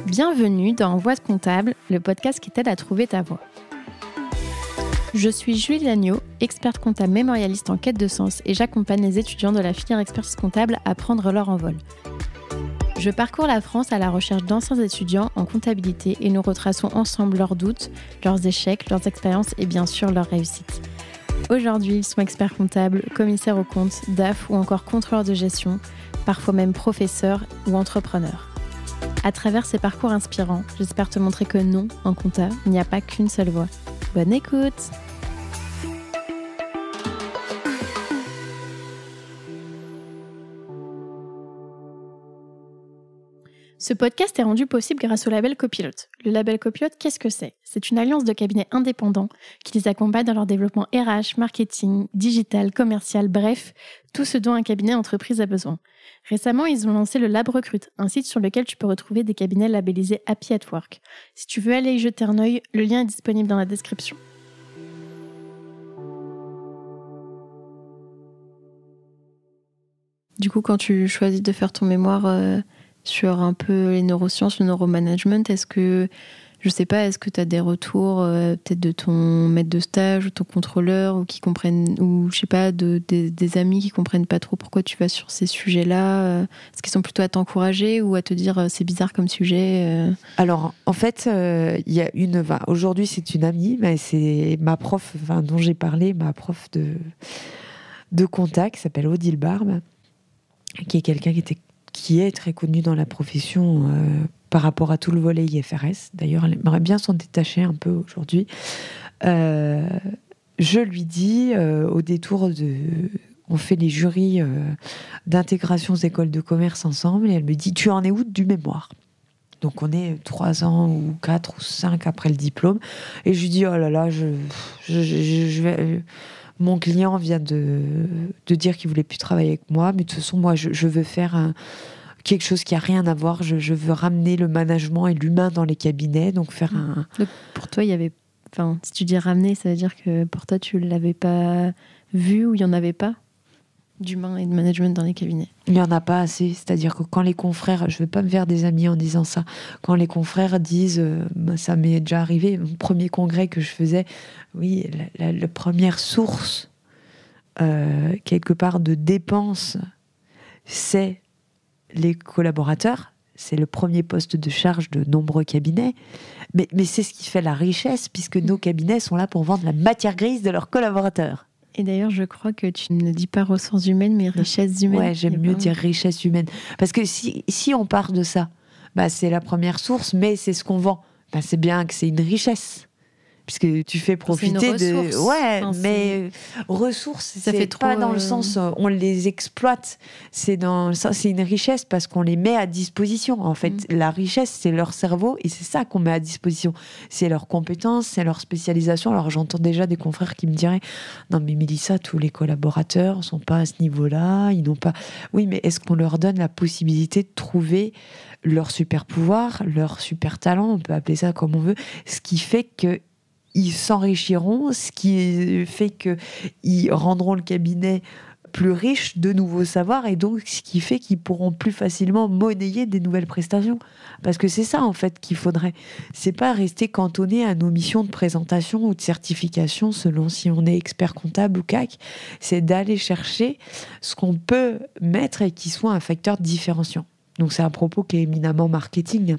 Bienvenue dans Voix de comptable, le podcast qui t'aide à trouver ta voie. Je suis Julie Lagneau, experte comptable mémorialiste en quête de sens et j'accompagne les étudiants de la filière expertise comptable à prendre leur envol. Je parcours la France à la recherche d'anciens étudiants en comptabilité et nous retraçons ensemble leurs doutes, leurs échecs, leurs expériences et bien sûr leurs réussites. Aujourd'hui, ils sont experts comptables, commissaires aux comptes, DAF ou encore contrôleurs de gestion, parfois même professeurs ou entrepreneurs. À travers ces parcours inspirants, j'espère te montrer que non, en compta, il n'y a pas qu'une seule voie. Bonne écoute! Ce podcast est rendu possible grâce au label Copilote. Le label Copilote, qu'est-ce que c'est ? C'est une alliance de cabinets indépendants qui les accompagne dans leur développement RH, marketing, digital, commercial, bref, tout ce dont un cabinet entreprise a besoin. Récemment, ils ont lancé le Lab Recrute, un site sur lequel tu peux retrouver des cabinets labellisés Happy at Work. Si tu veux aller y jeter un œil, le lien est disponible dans la description. Du coup, quand tu choisis de faire ton mémoire sur un peu les neurosciences, le neuromanagement, est-ce que tu as des retours peut-être de ton maître de stage ou ton contrôleur ou qui comprennent, ou je sais pas, des amis qui comprennent pas trop pourquoi tu vas sur ces sujets-là, est-ce qu'ils sont plutôt à t'encourager ou à te dire c'est bizarre comme sujet Alors, en fait, il y a aujourd'hui c'est une amie, mais c'est ma prof, dont j'ai parlé, ma prof de compta, qui s'appelle Odile Barbe, qui est quelqu'un qui est très connu dans la profession par rapport à tout le volet IFRS. D'ailleurs, elle aimerait bien s'en détacher un peu aujourd'hui. Je lui dis, au détour on fait les jurys d'intégration aux écoles de commerce ensemble, et elle me dit, tu en es où du mémoire ? Donc on est 3 ans ou 4 ou 5 après le diplôme. Et je lui dis, oh là là, je vais... Mon client vient de dire qu'il voulait plus travailler avec moi, mais de toute façon, moi, je veux faire quelque chose qui a rien à voir. Je veux ramener le management et l'humain dans les cabinets, donc faire un... Donc pour toi, il y avait... Enfin, si tu dis ramener, ça veut dire que pour toi, tu l'avais pas vu ou il y en avait pas d'humain et de management dans les cabinets. Il n'y en a pas assez. C'est-à-dire que quand les confrères, je ne vais pas me faire des amis en disant ça, quand les confrères disent, ça m'est déjà arrivé, mon premier congrès que je faisais, oui, la première source, quelque part, de dépenses, c'est les collaborateurs. C'est le premier poste de charge de nombreux cabinets. Mais c'est ce qui fait la richesse, puisque nos cabinets sont là pour vendre la matière grise de leurs collaborateurs. Et d'ailleurs, je crois que tu ne dis pas ressources humaines, mais richesses humaines. Ouais, j'aime mieux dire richesse humaine. Parce que si on part de ça, c'est la première source, mais c'est ce qu'on vend. C'est bien que c'est une richesse. Puisque tu fais profiter de... Ouais, enfin, mais ressources, ça c'est pas dans le sens on les exploite. C'est une richesse parce qu'on les met à disposition. En fait, la richesse, c'est leur cerveau et c'est ça qu'on met à disposition. C'est leurs compétences, c'est leur spécialisation. Alors j'entends déjà des confrères qui me diraient « Non mais Mélissa, tous les collaborateurs ne sont pas à ce niveau-là. Ils n'ont pas... » Oui, mais est-ce qu'on leur donne la possibilité de trouver leur super pouvoir, leur super talent, on peut appeler ça comme on veut, ce qui fait que ils s'enrichiront, ce qui fait qu'ils rendront le cabinet plus riche de nouveaux savoirs et donc ce qui fait qu'ils pourront plus facilement monnayer des nouvelles prestations. Parce que c'est ça en fait qu'il faudrait. C'est pas rester cantonné à nos missions de présentation ou de certification selon si on est expert comptable ou CAC. C'est d'aller chercher ce qu'on peut mettre et qui soit un facteur différenciant. Donc c'est un propos qui est éminemment marketing.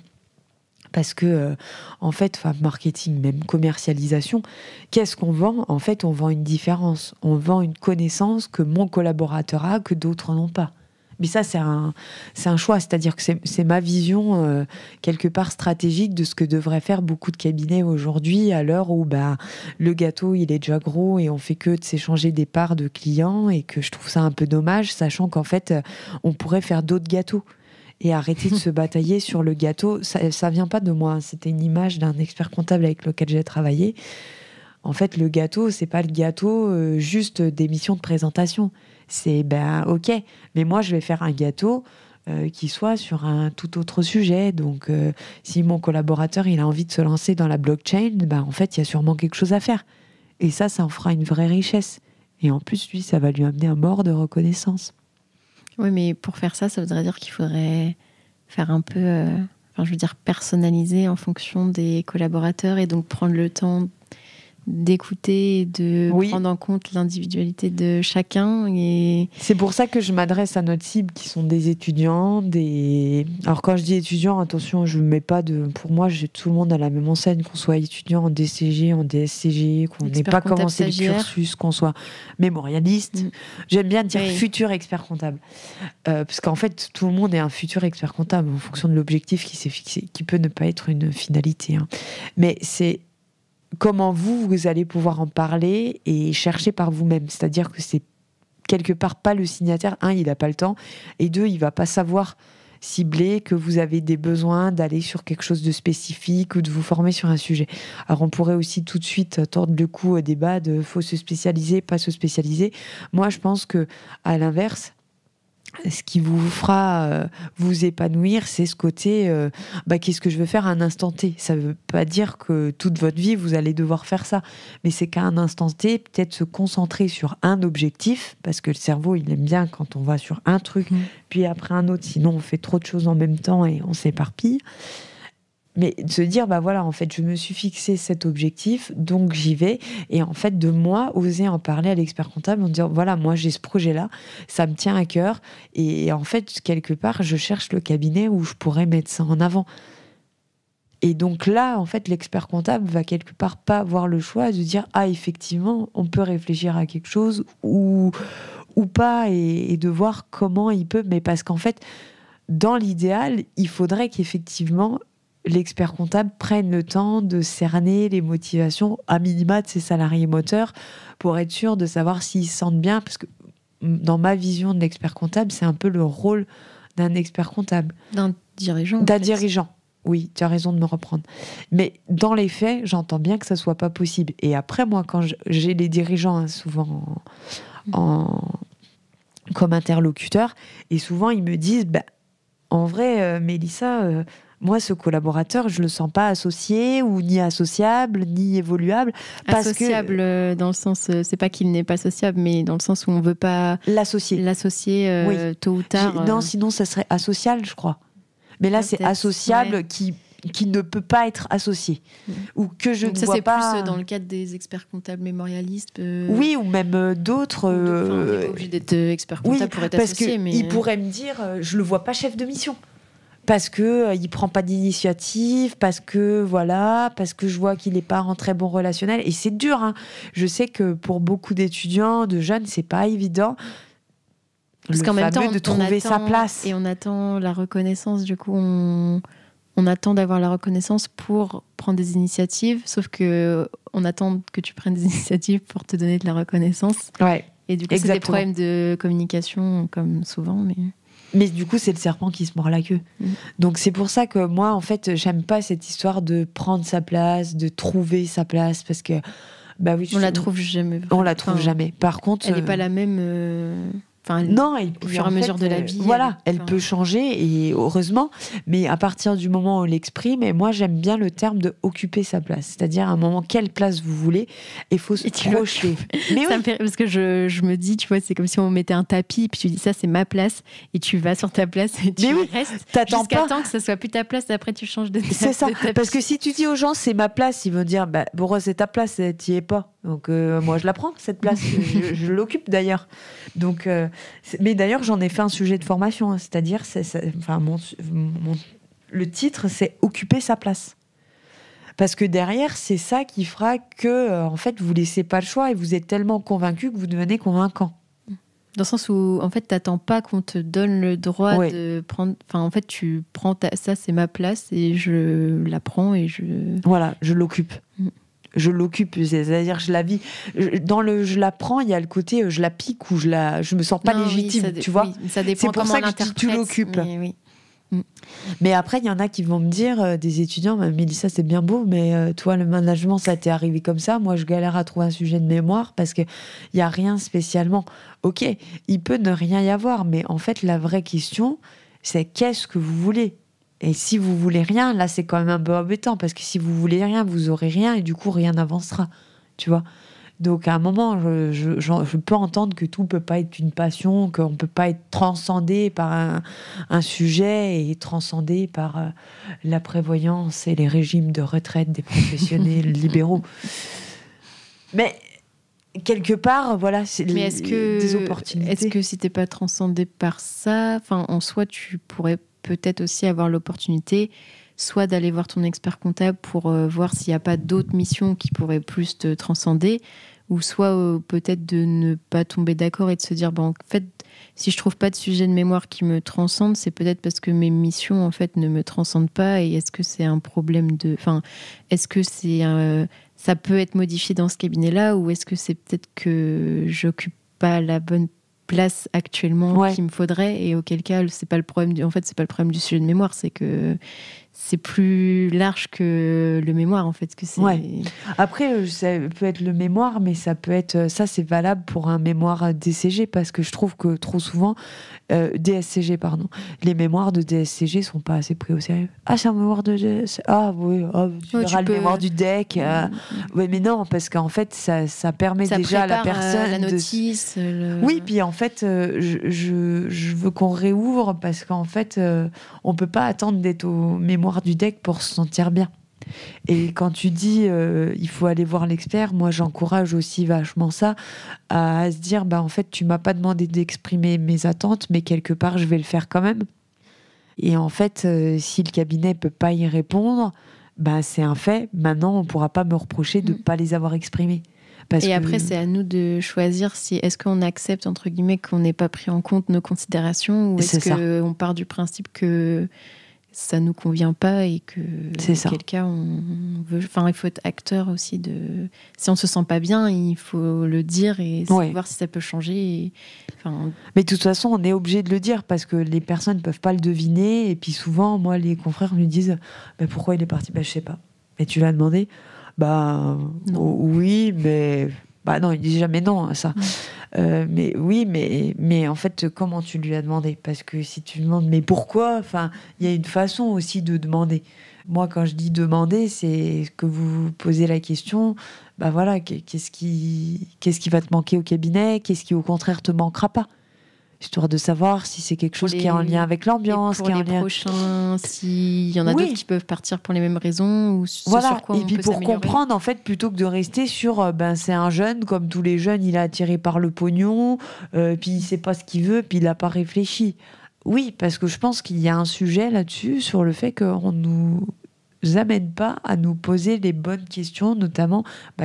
Parce que, en fait, marketing, même commercialisation, qu'est-ce qu'on vend ? En fait, on vend une différence. On vend une connaissance que mon collaborateur a, que d'autres n'ont pas. Mais ça, c'est un choix. C'est-à-dire que c'est ma vision, quelque part stratégique, de ce que devraient faire beaucoup de cabinets aujourd'hui, à l'heure où le gâteau, il est déjà gros et on fait que de s'échanger des parts de clients, et que je trouve ça un peu dommage, sachant qu'en fait, on pourrait faire d'autres gâteaux. Et arrêter de se batailler sur le gâteau. Ça vient pas de moi. C'était une image d'un expert comptable avec lequel j'ai travaillé. En fait, le gâteau, c'est pas le gâteau juste des missions de présentation. C'est, ok, mais moi, je vais faire un gâteau qui soit sur un tout autre sujet. Donc, si mon collaborateur, il a envie de se lancer dans la blockchain, en fait, il y a sûrement quelque chose à faire. Et ça en fera une vraie richesse. Et en plus, lui, ça va lui amener un mort de reconnaissance. Oui, mais pour faire ça, ça voudrait dire qu'il faudrait faire un peu je veux dire, personnalisé en fonction des collaborateurs et donc prendre le temps d'écouter et de prendre en compte l'individualité de chacun. Et c'est pour ça que je m'adresse à notre cible qui sont des étudiants, Alors quand je dis étudiants, attention, je mets pas de... Pour moi, j'ai tout le monde à la même enseigne, qu'on soit étudiant en DCG, en DSCG, qu'on n'ait pas commencé le cursus, qu'on soit mémorialiste. J'aime bien dire futur expert comptable. Parce qu'en fait, tout le monde est un futur expert comptable en fonction de l'objectif qui s'est fixé, qui peut ne pas être une finalité. Mais c'est comment vous allez pouvoir en parler et chercher par vous-même. C'est-à-dire que c'est quelque part pas le signataire. Un, il n'a pas le temps. Et deux, il va pas savoir cibler que vous avez des besoins d'aller sur quelque chose de spécifique ou de vous former sur un sujet. Alors, on pourrait aussi tout de suite tordre le cou au débat de faut se spécialiser, pas se spécialiser. Moi, je pense que, à l'inverse, ce qui vous fera vous épanouir, c'est ce côté qu'est-ce que je veux faire à un instant T. Ça ne veut pas dire que toute votre vie, vous allez devoir faire ça. Mais c'est qu'à un instant T, peut-être se concentrer sur un objectif, parce que le cerveau, il aime bien quand on va sur un truc, puis après un autre. Sinon, on fait trop de choses en même temps et on s'éparpille. Mais de se dire, en fait, je me suis fixé cet objectif, donc j'y vais. Et en fait, de moi, oser en parler à l'expert comptable en disant, voilà, moi, j'ai ce projet-là, ça me tient à cœur. Et en fait, quelque part, je cherche le cabinet où je pourrais mettre ça en avant. Et donc là, en fait, l'expert comptable va quelque part pas avoir le choix de dire, ah, effectivement, on peut réfléchir à quelque chose ou pas, et de voir comment il peut. Mais parce qu'en fait, dans l'idéal, il faudrait qu'effectivement, l'expert comptable prenne le temps de cerner les motivations à minima de ses salariés moteurs pour être sûr de savoir s'ils se sentent bien, parce que dans ma vision de l'expert comptable, c'est un peu le rôle d'un expert comptable. D'un dirigeant. Dirigeant. Oui, tu as raison de me reprendre. Mais dans les faits, j'entends bien que ça soit pas possible. Et après, moi, quand j'ai les dirigeants souvent comme interlocuteur, et souvent ils me disent, en vrai, Mélissa, moi, ce collaborateur, je le sens pas associé, ou ni associable, ni évoluable. Associable dans le sens, c'est pas qu'il n'est pas sociable, mais dans le sens où on veut pas l'associer tôt ou tard. Non, sinon ça serait asocial, je crois. Mais là, c'est associable qui ne peut pas être associé. Ou que je ne vois pas... Ça, c'est plus dans le cadre des experts comptables mémorialistes. Oui, ou même d'autres... on n'est pas obligé d'être expert comptable pour être associé. Parce qu'il pourrait me dire, je le vois pas chef de mission. Parce que il prend pas d'initiative, parce que je vois qu'il n'est pas en très bon relationnel. Et c'est dur, hein. Je sais que pour beaucoup d'étudiants, de jeunes, c'est pas évident. Parce qu'en même temps, de trouver sa place. Et on attend la reconnaissance. Du coup, on attend d'avoir la reconnaissance pour prendre des initiatives. Sauf que on attend que tu prennes des initiatives pour te donner de la reconnaissance. Ouais. Et du coup, c'est des problèmes de communication, comme souvent, Mais du coup, c'est le serpent qui se mord la queue. Donc, c'est pour ça que moi, en fait, j'aime pas cette histoire de prendre sa place, de trouver sa place, parce que, on la trouve jamais. On la trouve jamais. Par contre, elle n'est pas la même. Non, au fur et à mesure de la vie. Elle peut changer, et heureusement, mais à partir du moment où on l'exprime, et moi j'aime bien le terme de occuper sa place, c'est-à-dire à un moment, quelle place vous voulez, et il faut se projeter. Mais ça me fait, parce que je me dis, tu vois, c'est comme si on mettait un tapis, puis tu dis ça c'est ma place, et tu vas sur ta place, et tu restes jusqu'à temps que ça soit plus ta place, et après tu changes de tapis. C'est ça, parce que si tu dis aux gens c'est ma place, ils vont dire, pour eux c'est ta place, tu y es pas. Donc moi je la prends cette place, je l'occupe d'ailleurs. Donc mais d'ailleurs j'en ai fait un sujet de formation, c'est-à-dire le titre c'est occuper sa place. Parce que derrière c'est ça qui fera que en fait vous laissez pas le choix et vous êtes tellement convaincu que vous devenez convaincant. Dans le sens où en fait t'attends pas qu'on te donne le droit de prendre. Enfin en fait tu prends ça c'est ma place et je la prends et je l'occupe. Je l'occupe, c'est-à-dire je la vis. Je la prends, il y a le côté je la pique ou je me sens pas légitime, tu vois. Ça dépend. C'est pour ça que tu l'occupes. Mais après, il y en a qui vont me dire, des étudiants, Mélissa, c'est bien beau, mais toi, le management, ça t'est arrivé comme ça. Moi, je galère à trouver un sujet de mémoire parce qu'il n'y a rien spécialement. Ok, il peut ne rien y avoir, mais en fait, la vraie question, c'est qu'est-ce que vous voulez ? Et si vous voulez rien, là, c'est quand même un peu embêtant, parce que si vous voulez rien, vous aurez rien, et du coup, rien n'avancera, tu vois. Donc à un moment, je peux entendre que tout peut pas être une passion, qu'on peut pas être transcendé par un sujet et transcendé par la prévoyance et les régimes de retraite des professionnels libéraux. Mais quelque part, voilà, c'est des opportunités. Est-ce que si t'es pas transcendé par ça, enfin, en soi, tu pourrais peut-être aussi avoir l'opportunité soit d'aller voir ton expert comptable pour voir s'il n'y a pas d'autres missions qui pourraient plus te transcender, ou soit peut-être de ne pas tomber d'accord et de se dire, en fait, si je trouve pas de sujet de mémoire qui me transcende, c'est peut-être parce que mes missions, en fait, ne me transcendent pas. Et est-ce que c'est un problème de... Enfin, est-ce que ça peut être modifié dans ce cabinet-là, ou est-ce que c'est peut-être que j'occupe pas la bonne place actuellement qu'il me faudrait, et auquel cas, c'est pas le problème c'est pas le problème du sujet de mémoire, c'est que c'est plus large que le mémoire, en fait. Après, ça peut être le mémoire, mais ça peut être... Ça, c'est valable pour un mémoire DCG, parce que je trouve que trop souvent... DSCG, pardon. Les mémoires de DSCG sont pas assez pris au sérieux. Ah, c'est un mémoire de DSCG. Ah, oui. Tu verras le mémoire du DEC. Oui, mais non, parce qu'en fait, ça permet déjà à la personne... la notice. Oui, puis en fait, je veux qu'on réouvre, parce qu'en fait, on peut pas attendre d'être au mémoire du DEC pour se sentir bien. Et quand tu dis il faut aller voir l'expert, moi j'encourage aussi vachement ça, à se dire en fait tu m'as pas demandé d'exprimer mes attentes, mais quelque part je vais le faire quand même. Et en fait si le cabinet peut pas y répondre, c'est un fait. Maintenant on pourra pas me reprocher de pas les avoir exprimés. Après c'est à nous de choisir si est-ce qu'on accepte entre guillemets qu'on n'ait pas pris en compte nos considérations, ou est-ce qu'on part du principe que ça nous convient pas et que dans quel cas on veut... Enfin, il faut être acteur aussi si on se sent pas bien, il faut le dire et voir si ça peut changer. Mais de toute façon, on est obligé de le dire, parce que les personnes peuvent pas le deviner. Et puis souvent, moi, les confrères me disent pourquoi il est parti? Je sais pas. Et tu l'as demandé? Oui, mais... non, il dit jamais non à ça. Mais oui, mais en fait, comment tu lui as demandé? Parce que si tu demandes mais pourquoi, il y a une façon aussi de demander. Moi, quand je dis demander, c'est que vous vous posez la question, voilà, qu'est-ce qui va te manquer au cabinet? Qu'est-ce qui, au contraire, te manquera pas? Histoire de savoir si c'est quelque chose qui est en lien avec l'ambiance. Pour les prochains, s'il y en a d'autres qui peuvent partir pour les mêmes raisons, ou sur quoi et puis pour comprendre, en fait, plutôt que de rester sur c'est un jeune, comme tous les jeunes, il est attiré par le pognon, puis il sait pas ce qu'il veut, puis il a pas réfléchi. Oui, parce que je pense qu'il y a un sujet là-dessus, sur le fait qu'on nous amène pas à nous poser les bonnes questions, notamment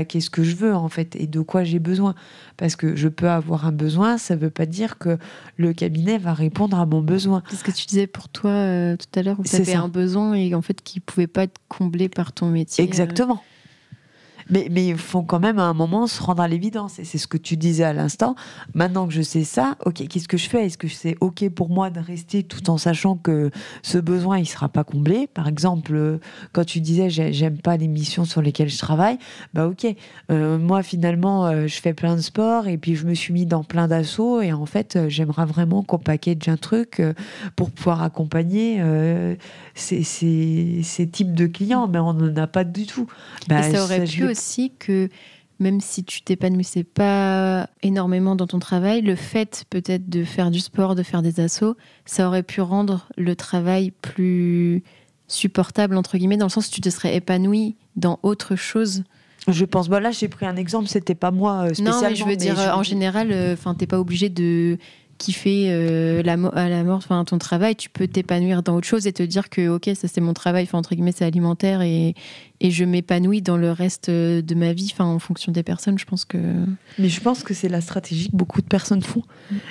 qu'est-ce que je veux en fait et de quoi j'ai besoin, parce que je peux avoir un besoin, ça veut pas dire que le cabinet va répondre à mon besoin. C'est ce que tu disais pour toi tout à l'heure, où tu avais un besoin et en fait qui pouvait pas être comblé par ton métier. Exactement. Mais il faut quand même à un moment se rendre à l'évidence. Et c'est ce que tu disais à l'instant. Maintenant que je sais ça, ok, qu'est-ce que je fais? Est-ce que c'est ok pour moi de rester tout en sachant que ce besoin, il sera pas comblé? Par exemple, quand tu disais j'aime pas les missions sur lesquelles je travaille, ok. Moi, finalement, je fais plein de sports et puis je me suis mis dans plein d'assauts et en fait, j'aimerais vraiment qu'on package un truc pour pouvoir accompagner ces types de clients, mais on n'en a pas du tout. Et ça aurait pu aussi que, même si tu t'épanouissais pas énormément dans ton travail, le fait peut-être de faire du sport, de faire des assos, ça aurait pu rendre le travail plus supportable, entre guillemets, dans le sens où tu te serais épanoui dans autre chose. Je pense, là j'ai pris un exemple, c'était pas moi spécialement. Non, mais je veux dire, en général, t'es pas obligé de kiffer à la mort ton travail, tu peux t'épanouir dans autre chose et te dire que ok, ça c'est mon travail, entre guillemets c'est alimentaire et je m'épanouis dans le reste de ma vie, en fonction des personnes. Je pense que c'est la stratégie que beaucoup de personnes font.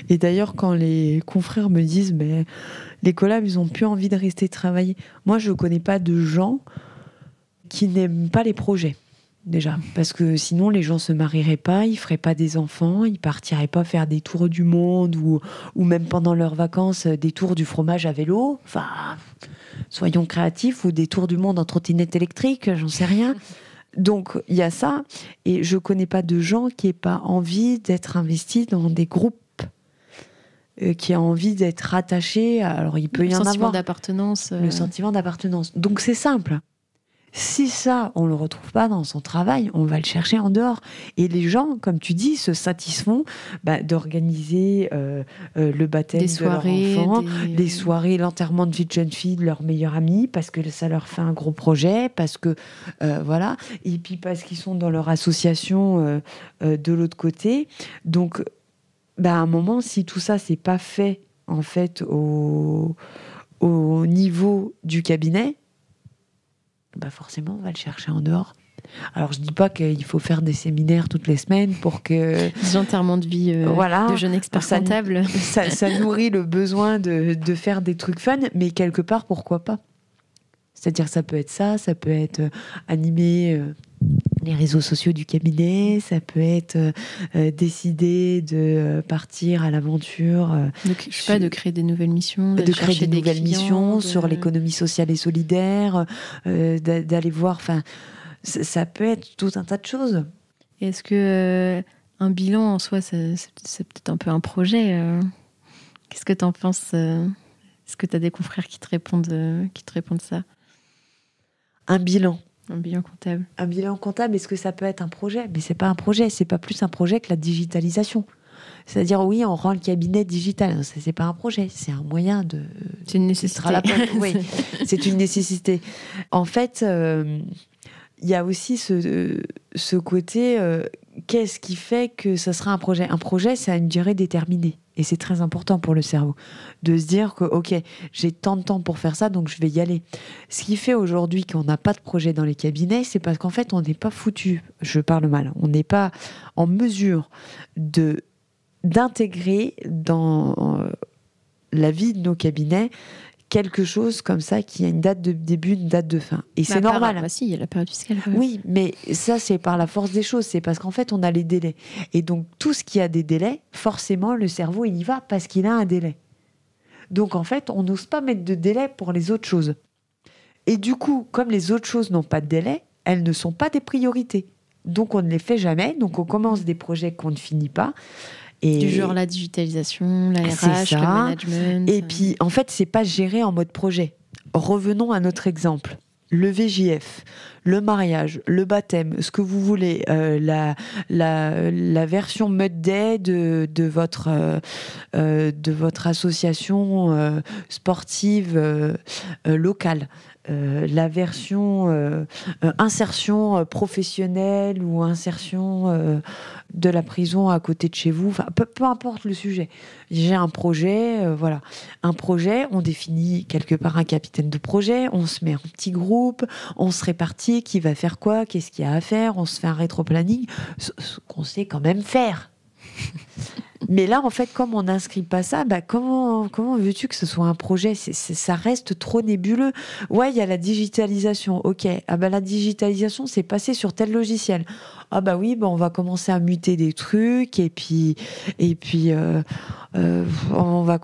Et d'ailleurs quand les confrères me disent les collabs ils ont plus envie de rester travailler, moi je connais pas de gens qui n'aiment pas les projets. Déjà, parce que sinon les gens se marieraient pas, ils feraient pas des enfants, ils partiraient pas faire des tours du monde ou même pendant leurs vacances des tours du fromage à vélo. Soyons créatifs, ou des tours du monde en trottinette électrique, j'en sais rien. Donc il y a ça, et je connais pas de gens qui aient pas envie d'être investis dans des groupes, qui a envie d'être rattachés. Alors il peut y en avoir. Le sentiment d'appartenance. Le sentiment d'appartenance. Donc c'est simple. Si ça, on ne le retrouve pas dans son travail, on va le chercher en dehors. Et les gens, comme tu dis, se satisfont d'organiser le baptême de leur enfant, les soirées, l'enterrement de vie de jeune fille de leur meilleure amie, parce que ça leur fait un gros projet, parce que voilà, et puis parce qu'ils sont dans leur association de l'autre côté. Donc, à un moment, si tout ça, c'est pas fait, en fait, au niveau du cabinet, forcément, on va le chercher en dehors. Alors, je dis pas qu'il faut faire des séminaires toutes les semaines pour que... Des enterrements de vie de jeunes experts comptables. Ça nourrit le besoin de faire des trucs fun, mais quelque part, pourquoi pas ? C'est-à-dire, ça peut être animer les réseaux sociaux du cabinet, ça peut être décider de partir à l'aventure. De créer des nouvelles missions. De créer des nouvelles missions sur l'économie sociale et solidaire, d'aller voir... Ça peut être tout un tas de choses. Est-ce que un bilan en soi, c'est peut-être un peu un projet Qu'est-ce que tu en penses Est-ce que tu as des confrères qui te répondent ça ? Un bilan comptable. Un bilan comptable, est-ce que ça peut être un projet ? Mais c'est pas un projet, c'est pas plus un projet que la digitalisation. C'est-à-dire, oui, on rend le cabinet digital. C'est pas un projet, c'est un moyen de... C'est une nécessité. Oui, c'est une nécessité. En fait... il y a aussi ce côté, qu'est-ce qui fait que ça sera un projet ? Un projet, ça a une durée déterminée. Et c'est très important pour le cerveau. De se dire que, OK, j'ai tant de temps pour faire ça, donc je vais y aller. Ce qui fait aujourd'hui qu'on n'a pas de projet dans les cabinets, c'est parce qu'en fait, on n'est pas foutu. Je parle mal. On n'est pas en mesure d'intégrer dans la vie de nos cabinets quelque chose comme ça qui a une date de début, une date de fin. Et c'est normal. Si, il y a la période fiscale. Oui, mais ça, c'est par la force des choses. C'est parce qu'en fait, on a les délais. Et donc, tout ce qui a des délais, forcément, le cerveau, il y va parce qu'il a un délai. Donc, en fait, on n'ose pas mettre de délai pour les autres choses. Et du coup, comme les autres choses n'ont pas de délai, elles ne sont pas des priorités. Donc, on ne les fait jamais. Donc, on commence des projets qu'on ne finit pas. Du genre la digitalisation, la RH, le management. Et puis, en fait, c'est pas géré en mode projet. Revenons à notre exemple. Le VJF, le mariage, le baptême, ce que vous voulez, la version Mud Day de votre association sportive locale. La version insertion professionnelle ou insertion de la prison à côté de chez vous, enfin, peu importe le sujet. J'ai un projet, voilà. Un projet, on définit quelque part un capitaine de projet, on se met en petit groupe, on se répartit qui va faire quoi, qu'est-ce qu'il y a à faire, on se fait un rétro-planning, ce qu'on sait quand même faire. Mais là, en fait, comme on n'inscrit pas ça, comment veux-tu que ce soit un projet ? Ça reste trop nébuleux. Ouais, il y a la digitalisation. Ok, la digitalisation, c'est passé sur tel logiciel. Oui, on va commencer à muter des trucs et puis on va...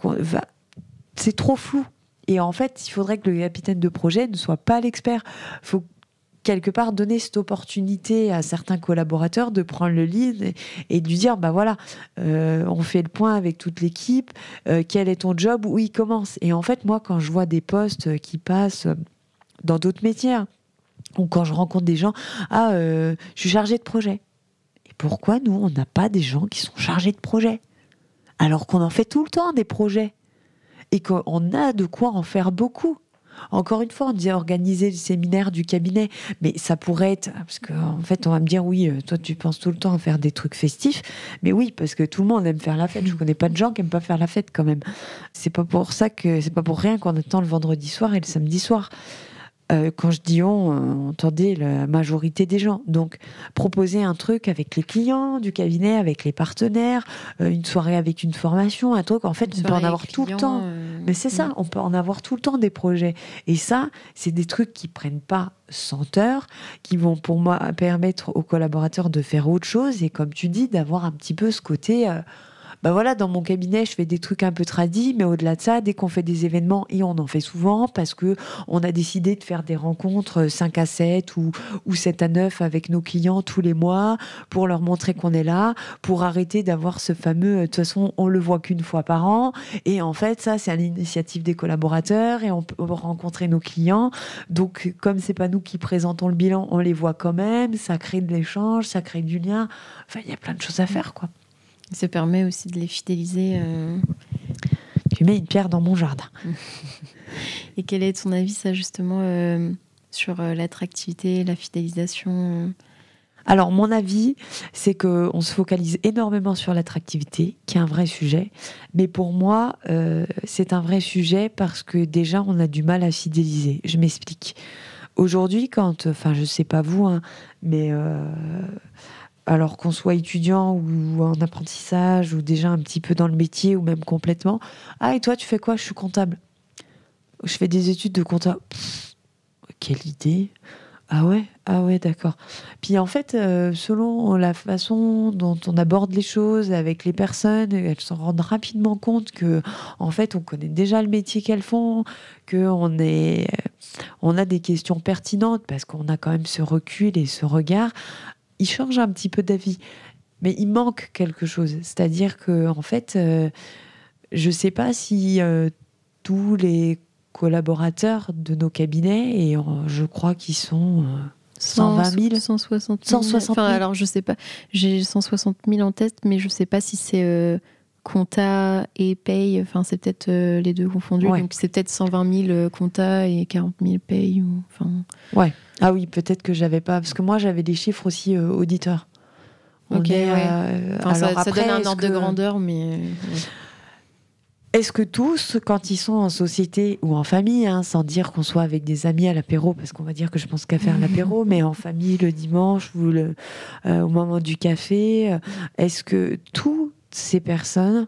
C'est trop flou. Et en fait, il faudrait que le capitaine de projet ne soit pas l'expert. Il faut quelque part donner cette opportunité à certains collaborateurs de prendre le lead et de lui dire on fait le point avec toute l'équipe, quel est ton job, où il commence. Et en fait, moi, quand je vois des postes qui passent dans d'autres métiers, ou quand je rencontre des gens, je suis chargée de projet. Et pourquoi nous, on n'a pas des gens qui sont chargés de projet ? Alors qu'on en fait tout le temps des projets et qu'on a de quoi en faire beaucoup. Encore une fois, on dit organiser le séminaire du cabinet, mais ça pourrait être... Parce qu'en fait, on va me dire, oui, toi, tu penses tout le temps à faire des trucs festifs, mais oui, parce que tout le monde aime faire la fête. Je connais pas de gens qui aiment pas faire la fête, quand même. C'est pas pour rien qu'on attend le vendredi soir et le samedi soir. Quand je dis on entendait la majorité des gens. Donc, proposer un truc avec les clients du cabinet, avec les partenaires, une soirée avec une formation, un truc, en fait, on peut en avoir tout le temps. Mais c'est ça, on peut en avoir tout le temps des projets. Et ça, c'est des trucs qui prennent pas 100 heures, qui vont pour moi permettre aux collaborateurs de faire autre chose et, comme tu dis, d'avoir un petit peu ce côté... bah voilà, dans mon cabinet, je fais des trucs un peu tradis, mais au-delà de ça, dès qu'on fait des événements, et on en fait souvent, parce que on a décidé de faire des rencontres 5 à 7 ou 7 à 9 avec nos clients tous les mois, pour leur montrer qu'on est là, pour arrêter d'avoir ce fameux, de toute façon, on le voit qu'une fois par an, et en fait, ça, c'est à l'initiative des collaborateurs, et on peut rencontrer nos clients. Donc, comme c'est pas nous qui présentons le bilan, on les voit quand même, ça crée de l'échange, ça crée du lien. Enfin, il y a plein de choses à faire, quoi. Ça permet aussi de les fidéliser. Tu mets une pierre dans mon jardin. Et quel est ton avis, ça, justement, sur l'attractivité, la fidélisation Alors, mon avis, c'est qu'on se focalise énormément sur l'attractivité, qui est un vrai sujet. Mais pour moi, c'est un vrai sujet parce que déjà, on a du mal à fidéliser. Je m'explique. Aujourd'hui, enfin, je sais pas vous, hein, mais alors qu'on soit étudiant ou en apprentissage ou déjà un petit peu dans le métier ou même complètement. Ah, et toi, tu fais quoi? Je suis comptable. Je fais des études de comptable. Quelle idée! Ah ouais, d'accord. Puis en fait, selon la façon dont on aborde les choses avec les personnes, elles se rendent rapidement compte que, en fait, on connaît déjà le métier qu'elles font, qu'on on a des questions pertinentes parce qu'on a quand même ce recul et ce regard. Ils changent un petit peu d'avis, mais il manque quelque chose. C'est-à-dire que, en fait, je sais pas si tous les collaborateurs de nos cabinets, et je crois qu'ils sont 120 000 160 000. Enfin, alors je sais pas, j'ai 160 000 en tête, mais je sais pas si c'est compta et paye, enfin c'est peut-être les deux confondus, ouais. Donc c'est peut-être 120 000 compta et 40 000 paye, enfin... Ouais, ah oui, peut-être que j'avais pas, parce que moi j'avais des chiffres aussi auditeurs. Ok, ouais. Enfin, ça donne un ordre de grandeur, mais... Est-ce que tous, quand ils sont en société ou en famille, hein, sans dire qu'on soit avec des amis à l'apéro, parce qu'on va dire que je pense qu'à faire l'apéro, mais en famille le dimanche ou au moment du café, est-ce que toutes ces personnes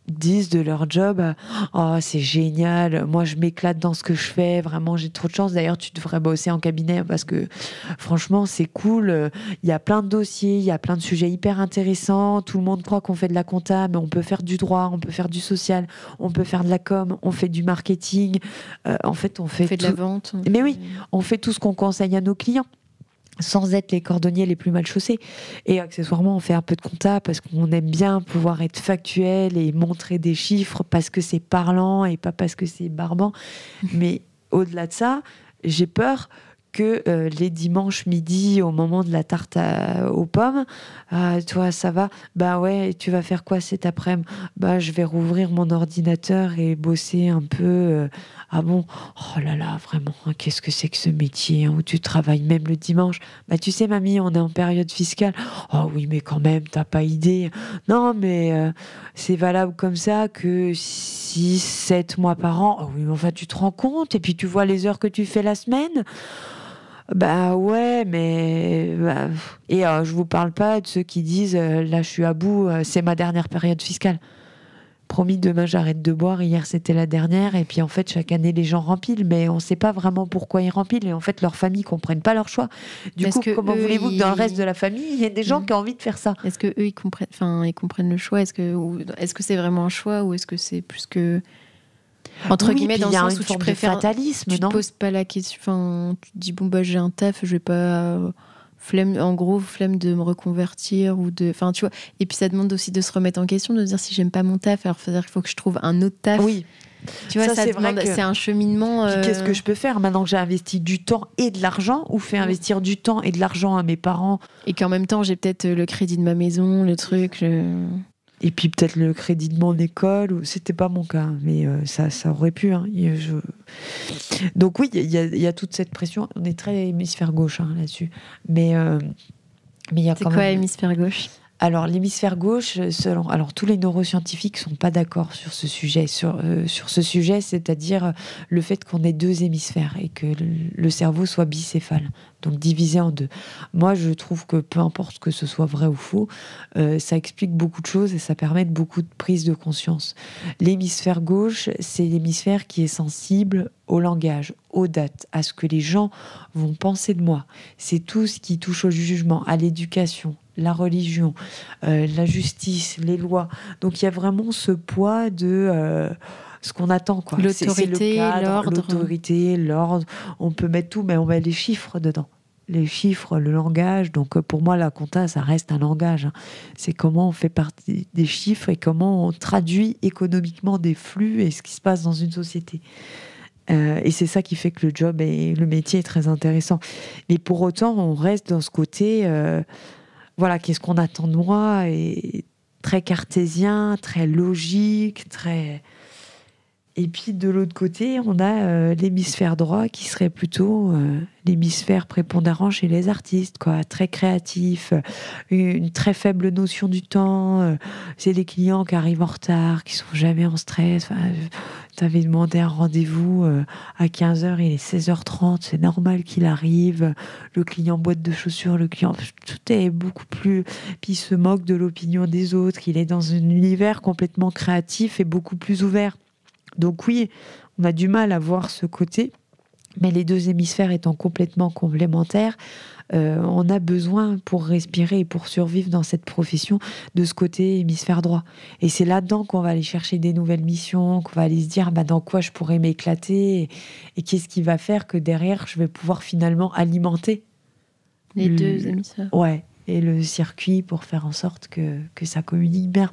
disent de leur job oh c'est génial, moi je m'éclate dans ce que je fais, vraiment j'ai trop de chance, d'ailleurs tu devrais bosser en cabinet parce que franchement c'est cool, il y a plein de dossiers, il y a plein de sujets hyper intéressants, tout le monde croit qu'on fait de la compta, mais on peut faire du droit, on peut faire du social, on peut faire de la com, on fait du marketing, en fait on fait de la vente, mais oui, on fait tout ce qu'on conseille à nos clients sans être les cordonniers les plus mal chaussés. Et accessoirement, on fait un peu de compta parce qu'on aime bien pouvoir être factuel et montrer des chiffres parce que c'est parlant et pas parce que c'est barbant. Mais au-delà de ça, j'ai peur que les dimanches midi, au moment de la tarte aux pommes, toi, ça va? Bah ouais, tu vas faire quoi cet après-midi? Bah, je vais rouvrir mon ordinateur et bosser un peu. Ah bon? Oh là là, vraiment, hein, qu'est-ce que c'est que ce métier hein, où tu travailles même le dimanche? Bah, tu sais, mamie, on est en période fiscale. Oh oui, mais quand même, t'as pas idée. Non, mais c'est valable comme ça que 6, 7 mois par an. Oh oui, mais enfin, tu te rends compte? Et puis, tu vois les heures que tu fais la semaine? Bah ouais, mais... Bah, et je vous parle pas de ceux qui disent là, je suis à bout, c'est ma dernière période fiscale. Promis, demain j'arrête de boire, hier c'était la dernière, et puis en fait chaque année les gens remplissent, mais on sait pas vraiment pourquoi ils remplissent, et en fait leurs familles comprennent pas leur choix. Du coup, comment voulez-vous que dans le reste de la famille, il y ait des gens qui ont envie de faire ça? Est-ce que eux ils comprennent le choix? Est-ce que c'est vraiment un choix, ou est-ce que c'est plus que... Entre guillemets, dans le sens où tu préfères fatalisme, tu te poses pas la question, enfin, tu te dis bon bah j'ai un taf, je vais pas flemme de me reconvertir ou de, enfin tu vois, et puis ça demande aussi de se remettre en question, de se dire si j'aime pas mon taf, alors il faut que je trouve un autre taf. Oui. Tu vois, ça demande, c'est un cheminement. Qu'est-ce que je peux faire maintenant que j'ai investi du temps et de l'argent, ou fait investir du temps et de l'argent à mes parents, et qu'en même temps j'ai peut-être le crédit de ma maison, le truc. Et puis peut-être le crédit de mon école, ou c'était pas mon cas, mais ça aurait pu. Hein. Donc oui, il y a toute cette pression. On est très hémisphère gauche hein, là-dessus, mais il y a quand même. C'est quoi hémisphère gauche? Alors l'hémisphère gauche, alors tous les neuroscientifiques sont pas d'accord sur ce sujet, sur ce sujet, c'est-à-dire le fait qu'on ait deux hémisphères et que le cerveau soit bicéphale, donc divisé en deux. Moi, je trouve que peu importe que ce soit vrai ou faux, ça explique beaucoup de choses et ça permet beaucoup de prise de conscience. L'hémisphère gauche, c'est l'hémisphère qui est sensible au langage, aux dates, à ce que les gens vont penser de moi. C'est tout ce qui touche au jugement, à l'éducation, la religion, la justice, les lois. Donc il y a vraiment ce poids de ce qu'on attend, quoi. L'autorité, l'ordre. L'autorité, l'ordre. On peut mettre tout, mais on met les chiffres dedans. Les chiffres, le langage. Donc pour moi, la compta, ça reste un langage. C'est comment on fait partie des chiffres et comment on traduit économiquement des flux et ce qui se passe dans une société. Et c'est ça qui fait que le job et le métier est très intéressant. Mais pour autant, on reste dans ce côté, voilà, qu'est-ce qu'on attend de moi, et très cartésien, très logique, très... Et puis de l'autre côté, on a l'hémisphère droit qui serait plutôt l'hémisphère prépondérant chez les artistes, quoi, très créatif, une très faible notion du temps. C'est les clients qui arrivent en retard, qui sont jamais en stress. Enfin, t'avais demandé un rendez-vous à 15h, il est 16h30, c'est normal qu'il arrive. Le client boîte de chaussures, le client, tout est beaucoup plus... Puis il se moque de l'opinion des autres, qu'il est dans un univers complètement créatif et beaucoup plus ouvert. Donc oui, on a du mal à voir ce côté, mais les deux hémisphères étant complètement complémentaires, on a besoin pour respirer et pour survivre dans cette profession de ce côté hémisphère droit. Et c'est là-dedans qu'on va aller chercher des nouvelles missions, qu'on va aller se dire dans quoi je pourrais m'éclater et qu'est-ce qui va faire que derrière je vais pouvoir finalement alimenter les deux hémisphères. Ouais, et le circuit pour faire en sorte que ça communique bien.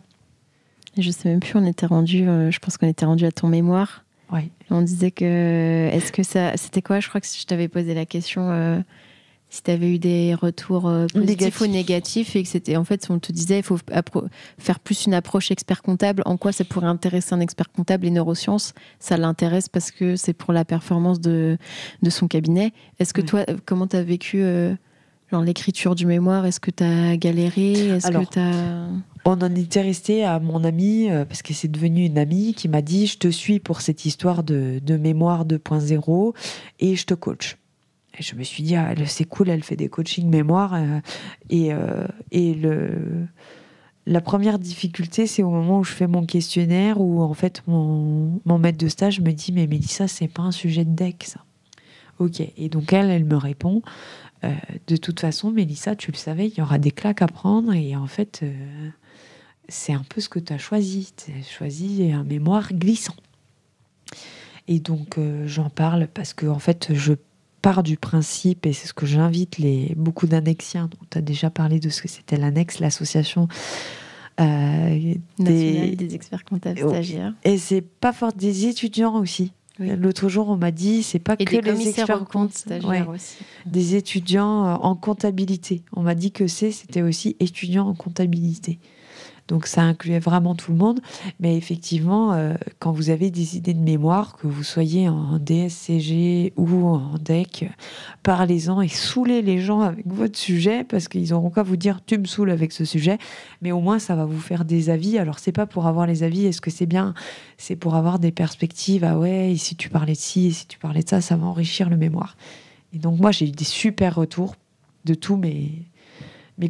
Je sais même plus, on était rendu, je pense qu'on était rendu à ton mémoire. Ouais. On disait que, est-ce que ça, c'était quoi? Je crois que je t'avais posé la question si tu avais eu des retours positifs ou négatifs, et que c'était, en fait, on te disait, il faut faire plus une approche expert comptable. En quoi ça pourrait intéresser un expert comptable? Les neurosciences, ça l'intéresse parce que c'est pour la performance de son cabinet. Est-ce que toi, comment tu as vécu l'écriture du mémoire? Est-ce que tu as galéré? On en était resté à mon amie, parce que c'est devenu une amie qui m'a dit « Je te suis pour cette histoire de mémoire 2.0 et je te coach ». Et je me suis dit « c'est cool, elle fait des coachings mémoire ». La première difficulté, c'est au moment où je fais mon questionnaire, où en fait mon maître de stage me dit « Mais Mélissa, c'est pas un sujet de deck, ça ». Ok, et donc elle me répond de toute façon, Mélissa, tu le savais, il y aura des claques à prendre, et en fait... c'est un peu ce que tu as choisi. Tu as choisi un mémoire glissant. Et donc, j'en parle parce que, en fait, je pars du principe, et c'est ce que j'invite beaucoup d'annexiens, dont tu as déjà parlé de ce que c'était l'annexe, l'association nationale des experts comptables stagiaires. Et c'est pas fort, des étudiants aussi. Oui. L'autre jour, on m'a dit, c'est pas et que des les experts comptables stagiaires aussi. Des étudiants en comptabilité. On m'a dit que c'était aussi étudiants en comptabilité. Donc ça incluait vraiment tout le monde. Mais effectivement, quand vous avez des idées de mémoire, que vous soyez en DSCG ou en DEC, parlez-en et saoulez les gens avec votre sujet, parce qu'ils n'auront qu'à vous dire « tu me saoules avec ce sujet ». Mais au moins, ça va vous faire des avis. Alors, c'est pas pour avoir les avis, est-ce que c'est bien? C'est pour avoir des perspectives. Ah ouais, et si tu parlais de ci, et si tu parlais de ça, ça va enrichir le mémoire. Et donc, moi, j'ai eu des super retours de tous mes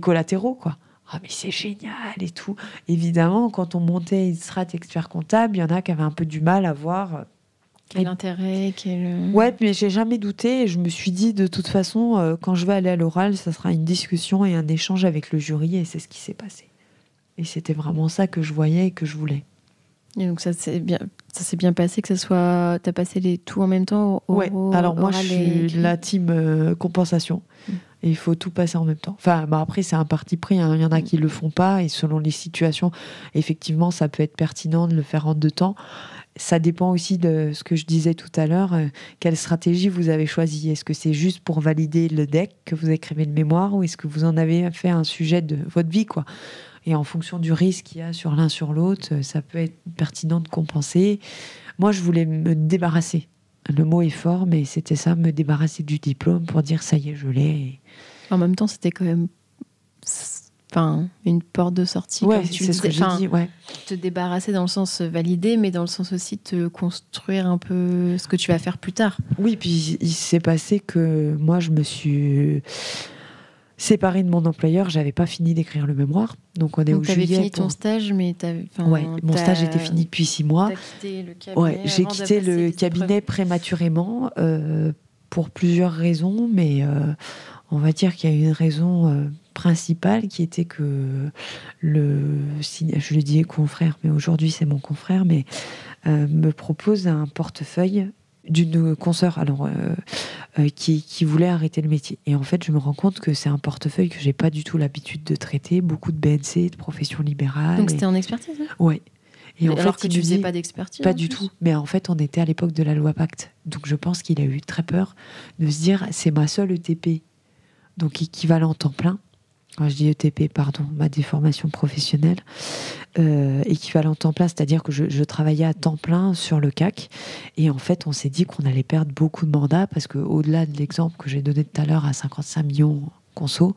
collatéraux, quoi. Ah, mais c'est génial et tout. Évidemment, quand on montait une strate expert comptable, il y en a qui avaient un peu du mal à voir. Quel intérêt, Ouais, mais j'ai jamais douté. Et je me suis dit, de toute façon, quand je vais aller à l'oral, ça sera une discussion et un échange avec le jury. Et c'est ce qui s'est passé. Et c'était vraiment ça que je voyais et que je voulais. Et donc ça s'est bien passé, que ça soit... T'as passé les tout en même temps? Ouais, alors moi, je suis de la team compensation. Et il faut tout passer en même temps. Enfin, après, c'est un parti pris. Hein. Il y en a qui le font pas. Et selon les situations, effectivement, ça peut être pertinent de le faire en 2 temps. Ça dépend aussi de ce que je disais tout à l'heure. Quelle stratégie vous avez choisie? Est-ce que c'est juste pour valider le deck que vous écrivez le mémoire, ou est-ce que vous en avez fait un sujet de votre vie, quoi? Et en fonction du risque qu'il y a sur l'un sur l'autre, ça peut être pertinent de compenser. Moi, je voulais me débarrasser. Le mot est fort, mais c'était ça, me débarrasser du diplôme pour dire ça y est, je l'ai. En même temps, c'était quand même une porte de sortie. Ouais, c'est ce que j'ai dit. Ouais. Te débarrasser dans le sens valider, mais dans le sens aussi de construire un peu ce que tu vas faire plus tard. Oui, puis il s'est passé que moi, je me suis séparée de mon employeur. J'avais pas fini d'écrire le mémoire. Donc on est au juillet. Tu avais fini ton stage, mais mon stage était fini depuis 6 mois. Tu as quitté le cabinet. Ouais, j'ai quitté le cabinet prématurément pour plusieurs raisons, mais on va dire qu'il y a une raison principale qui était que je le disais confrère, mais aujourd'hui c'est mon confrère, mais me propose un portefeuille d'une consoeur qui voulait arrêter le métier. Et en fait, je me rends compte que c'est un portefeuille que j'ai pas du tout l'habitude de traiter, beaucoup de BNC, de profession libérale. Donc c'était en expertise, hein? Ouais. Et en alors fait, que tu faisais pas d'expertise? Pas du tout. Mais en fait, on était à l'époque de la loi Pacte. Donc je pense qu'il a eu très peur de se dire, c'est ma seule ETP, donc équivalent temps plein. Quand je dis ETP, pardon, ma déformation professionnelle, équivalent temps plein, c'est-à-dire que je travaillais à temps plein sur le CAC. Et en fait, on s'est dit qu'on allait perdre beaucoup de mandats parce qu'au-delà de l'exemple que j'ai donné tout à l'heure à 55 millions conso,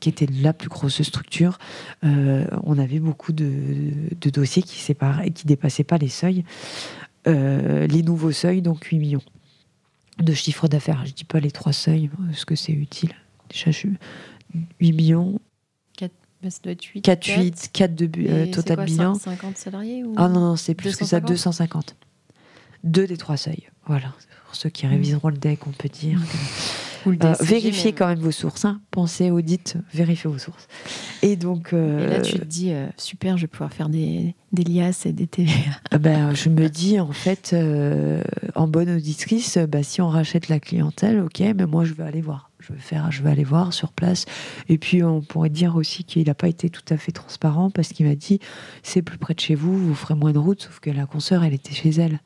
qui était la plus grosse structure, on avait beaucoup de dossiers qui dépassaient pas les seuils, les nouveaux seuils, donc 8 millions de chiffre d'affaires. Je dis pas les 3 seuils, parce que c'est utile. Déjà, 8 millions. 4, bah ça doit être 8. 4 de total quoi, bilan. 50 salariés ou... Ah non, c'est plus 250? que ça, 250. 2 des 3 seuils. Voilà. Pour ceux qui réviseront le deck, on peut dire. Ou le DSCG, vérifiez quand même vos sources. Hein. Pensez, audite, vérifiez vos sources. Et donc. Et là, tu te dis, super, je vais pouvoir faire des liasses et des TVA. Je me dis, en fait, en bonne auditrice, si on rachète la clientèle, ok, mais moi, je veux aller voir. Je vais aller voir sur place. Et puis, on pourrait dire aussi qu'il n'a pas été tout à fait transparent parce qu'il m'a dit, c'est plus près de chez vous, vous ferez moins de route, sauf que la consoeur, elle était chez elle.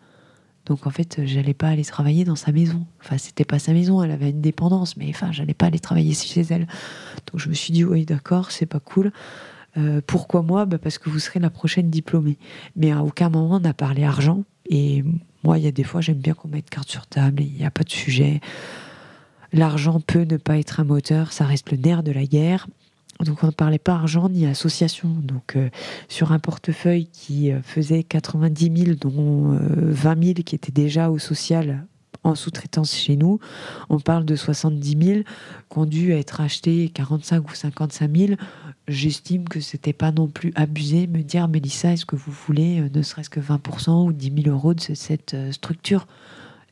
Donc en fait, j'allais pas aller travailler dans sa maison. Enfin, c'était pas sa maison, elle avait une dépendance, mais enfin, j'allais pas aller travailler chez elle. Donc je me suis dit, oui, d'accord, c'est pas cool. Pourquoi moi ? Parce que vous serez la prochaine diplômée. Mais à aucun moment on n'a parlé argent. Et moi, il y a des fois, j'aime bien qu'on mette carte sur table, il n'y a pas de sujet. L'argent peut ne pas être un moteur, ça reste le nerf de la guerre. Donc on ne parlait pas argent ni association. Donc sur un portefeuille qui faisait 90 000, dont 20 000 qui étaient déjà au social en sous-traitance chez nous, on parle de 70 000 qui ont dû être achetés 45 ou 55 000. J'estime que c'était pas non plus abusé. Me dire, Mélissa, est-ce que vous voulez ne serait-ce que 20% ou 10 000 euros de cette structure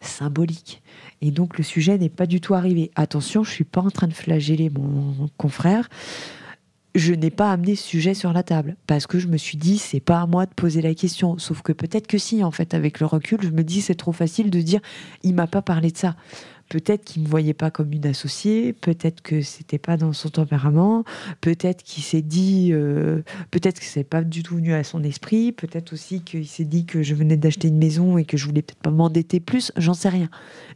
symbolique? Et donc le sujet n'est pas du tout arrivé. Attention, je suis pas en train de flageller mon confrère. Je n'ai pas amené ce sujet sur la table parce que je me suis dit c'est pas à moi de poser la question. Sauf que peut-être que si, en fait, avec le recul, je me dis c'est trop facile de dire il m'a pas parlé de ça. Peut-être qu'il me voyait pas comme une associée, peut-être que c'était pas dans son tempérament, peut-être qu'il s'est dit, peut-être que c'est pas du tout venu à son esprit, peut-être aussi qu'il s'est dit que je venais d'acheter une maison et que je voulais peut-être pas m'endetter plus, j'en sais rien.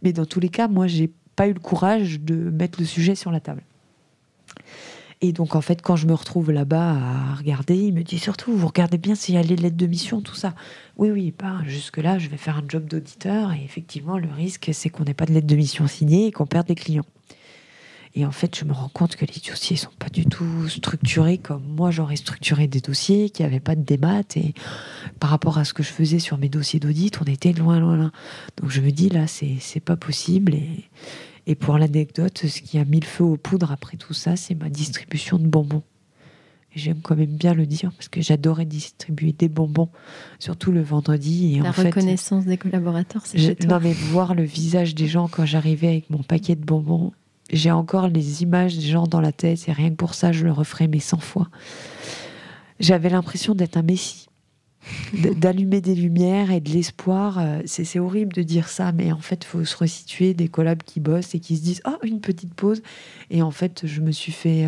Mais dans tous les cas, moi, j'ai pas eu le courage de mettre le sujet sur la table. Et donc, en fait, quand je me retrouve là-bas à regarder, il me dit surtout, vous regardez bien s'il y a les lettres de mission, tout ça. Oui, jusque-là, je vais faire un job d'auditeur. Et effectivement, le risque, c'est qu'on n'ait pas de lettre de mission signée et qu'on perde les clients. Et en fait, je me rends compte que les dossiers ne sont pas du tout structurés comme moi, j'aurais structuré des dossiers, qu'il n'y avait pas de démat. Et par rapport à ce que je faisais sur mes dossiers d'audit, on était loin. Donc, je me dis, là, c'est pas possible. Et pour l'anecdote, ce qui a mis le feu aux poudres après tout ça, c'est ma distribution de bonbons. Et j'aime quand même bien le dire, parce que j'adorais distribuer des bonbons, surtout le vendredi. Et la reconnaissance des collaborateurs, c'est chez toi. Non, mais voir le visage des gens quand j'arrivais avec mon paquet de bonbons, j'ai encore les images des gens dans la tête, et rien que pour ça, je le referai, mais 100 fois. J'avais l'impression d'être un messie. D'allumer des lumières et de l'espoir. C'est horrible de dire ça, mais en fait, il faut se resituer, des collabs qui bossent et qui se disent « Oh, une petite pause !» Et en fait, je me suis fait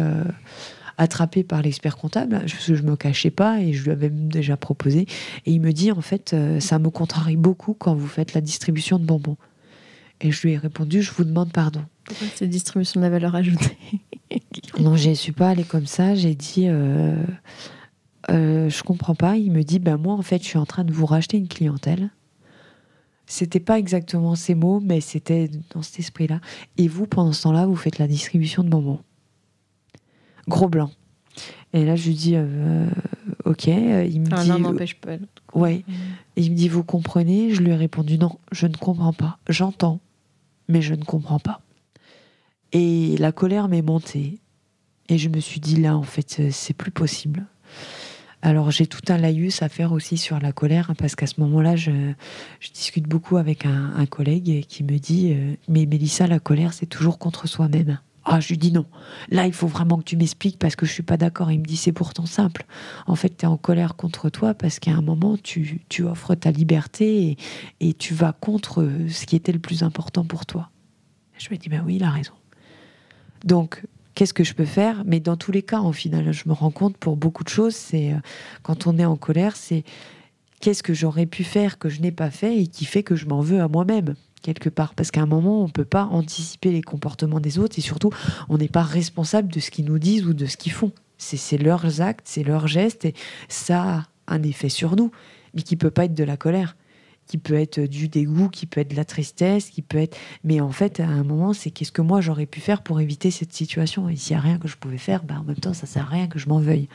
attraper par l'expert comptable. Je ne me cachais pas et je lui avais même déjà proposé. Et il me dit « En fait, ça me contrarie beaucoup quand vous faites la distribution de bonbons. » Et je lui ai répondu « Je vous demande pardon. » Pourquoi c'est distribution de la valeur ajoutée? Non, je ne suis pas allée comme ça. J'ai dit... je comprends pas. Il me dit, moi, en fait, je suis en train de vous racheter une clientèle. C'était pas exactement ces mots, mais c'était dans cet esprit-là. Et vous, pendant ce temps-là, vous faites la distribution de bonbons. Gros blanc. Et là, je lui dis, ok. Il me dit, l'un n'empêche pas l'autre. Ouais. Et il me dit, vous comprenez? Je lui ai répondu, non, je ne comprends pas. J'entends, mais je ne comprends pas. Et la colère m'est montée. Et je me suis dit, là, en fait, c'est plus possible. Alors j'ai tout un laïus à faire aussi sur la colère, parce qu'à ce moment-là, je discute beaucoup avec un collègue qui me dit « Mais Mélissa, la colère, c'est toujours contre soi-même. » Ah, je lui dis non. Là, il faut vraiment que tu m'expliques parce que je suis pas d'accord. Il me dit, c'est pourtant simple. En fait, tu es en colère contre toi parce qu'à un moment, tu offres ta liberté et tu vas contre ce qui était le plus important pour toi. Je lui dis, ben oui, il a raison. Donc, qu'est-ce que je peux faire? Mais dans tous les cas, au final, je me rends compte pour beaucoup de choses, c'est quand on est en colère, c'est qu'est-ce que j'aurais pu faire que je n'ai pas fait et qui fait que je m'en veux à moi-même. Quelque part, parce qu'à un moment, on ne peut pas anticiper les comportements des autres et surtout, on n'est pas responsable de ce qu'ils nous disent ou de ce qu'ils font. C'est leurs actes, c'est leurs gestes et ça a un effet sur nous, mais qui ne peut pas être de la colère, qui peut être du dégoût, qui peut être de la tristesse, qui peut être... Mais en fait, à un moment, c'est qu'est-ce que moi, j'aurais pu faire pour éviter cette situation? Et s'il n'y a rien que je pouvais faire, en même temps, ça ne sert à rien que je m'en veuille.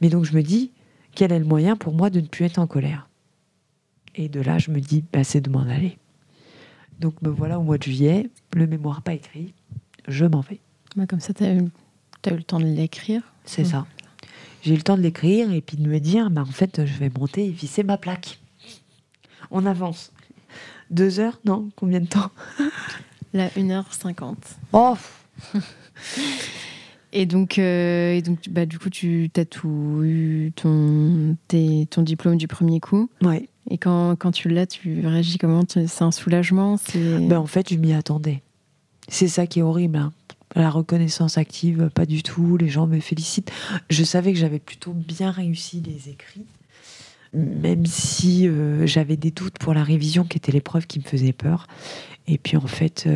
Mais donc, je me dis, quel est le moyen pour moi de ne plus être en colère? Et de là, je me dis, c'est de m'en aller. Donc me voilà au mois de juillet, le mémoire pas écrit, je m'en vais. Comme ça, t'as eu le temps de l'écrire. C'est ça. J'ai eu le temps de l'écrire et puis de me dire, en fait, je vais monter et visser ma plaque. On avance. 2 heures? Non, combien de temps? Là, 1h50. Oh. Et donc, du coup, tu as tout eu ton diplôme du premier coup. Ouais. Et quand tu l'as, tu réagis comment? C'est un soulagement? En fait, je m'y attendais. C'est ça qui est horrible. Hein. La reconnaissance active, pas du tout. Les gens me félicitent. Je savais que j'avais plutôt bien réussi les écrits. Même si j'avais des doutes pour la révision, qui était l'épreuve qui me faisait peur. Et puis, en fait,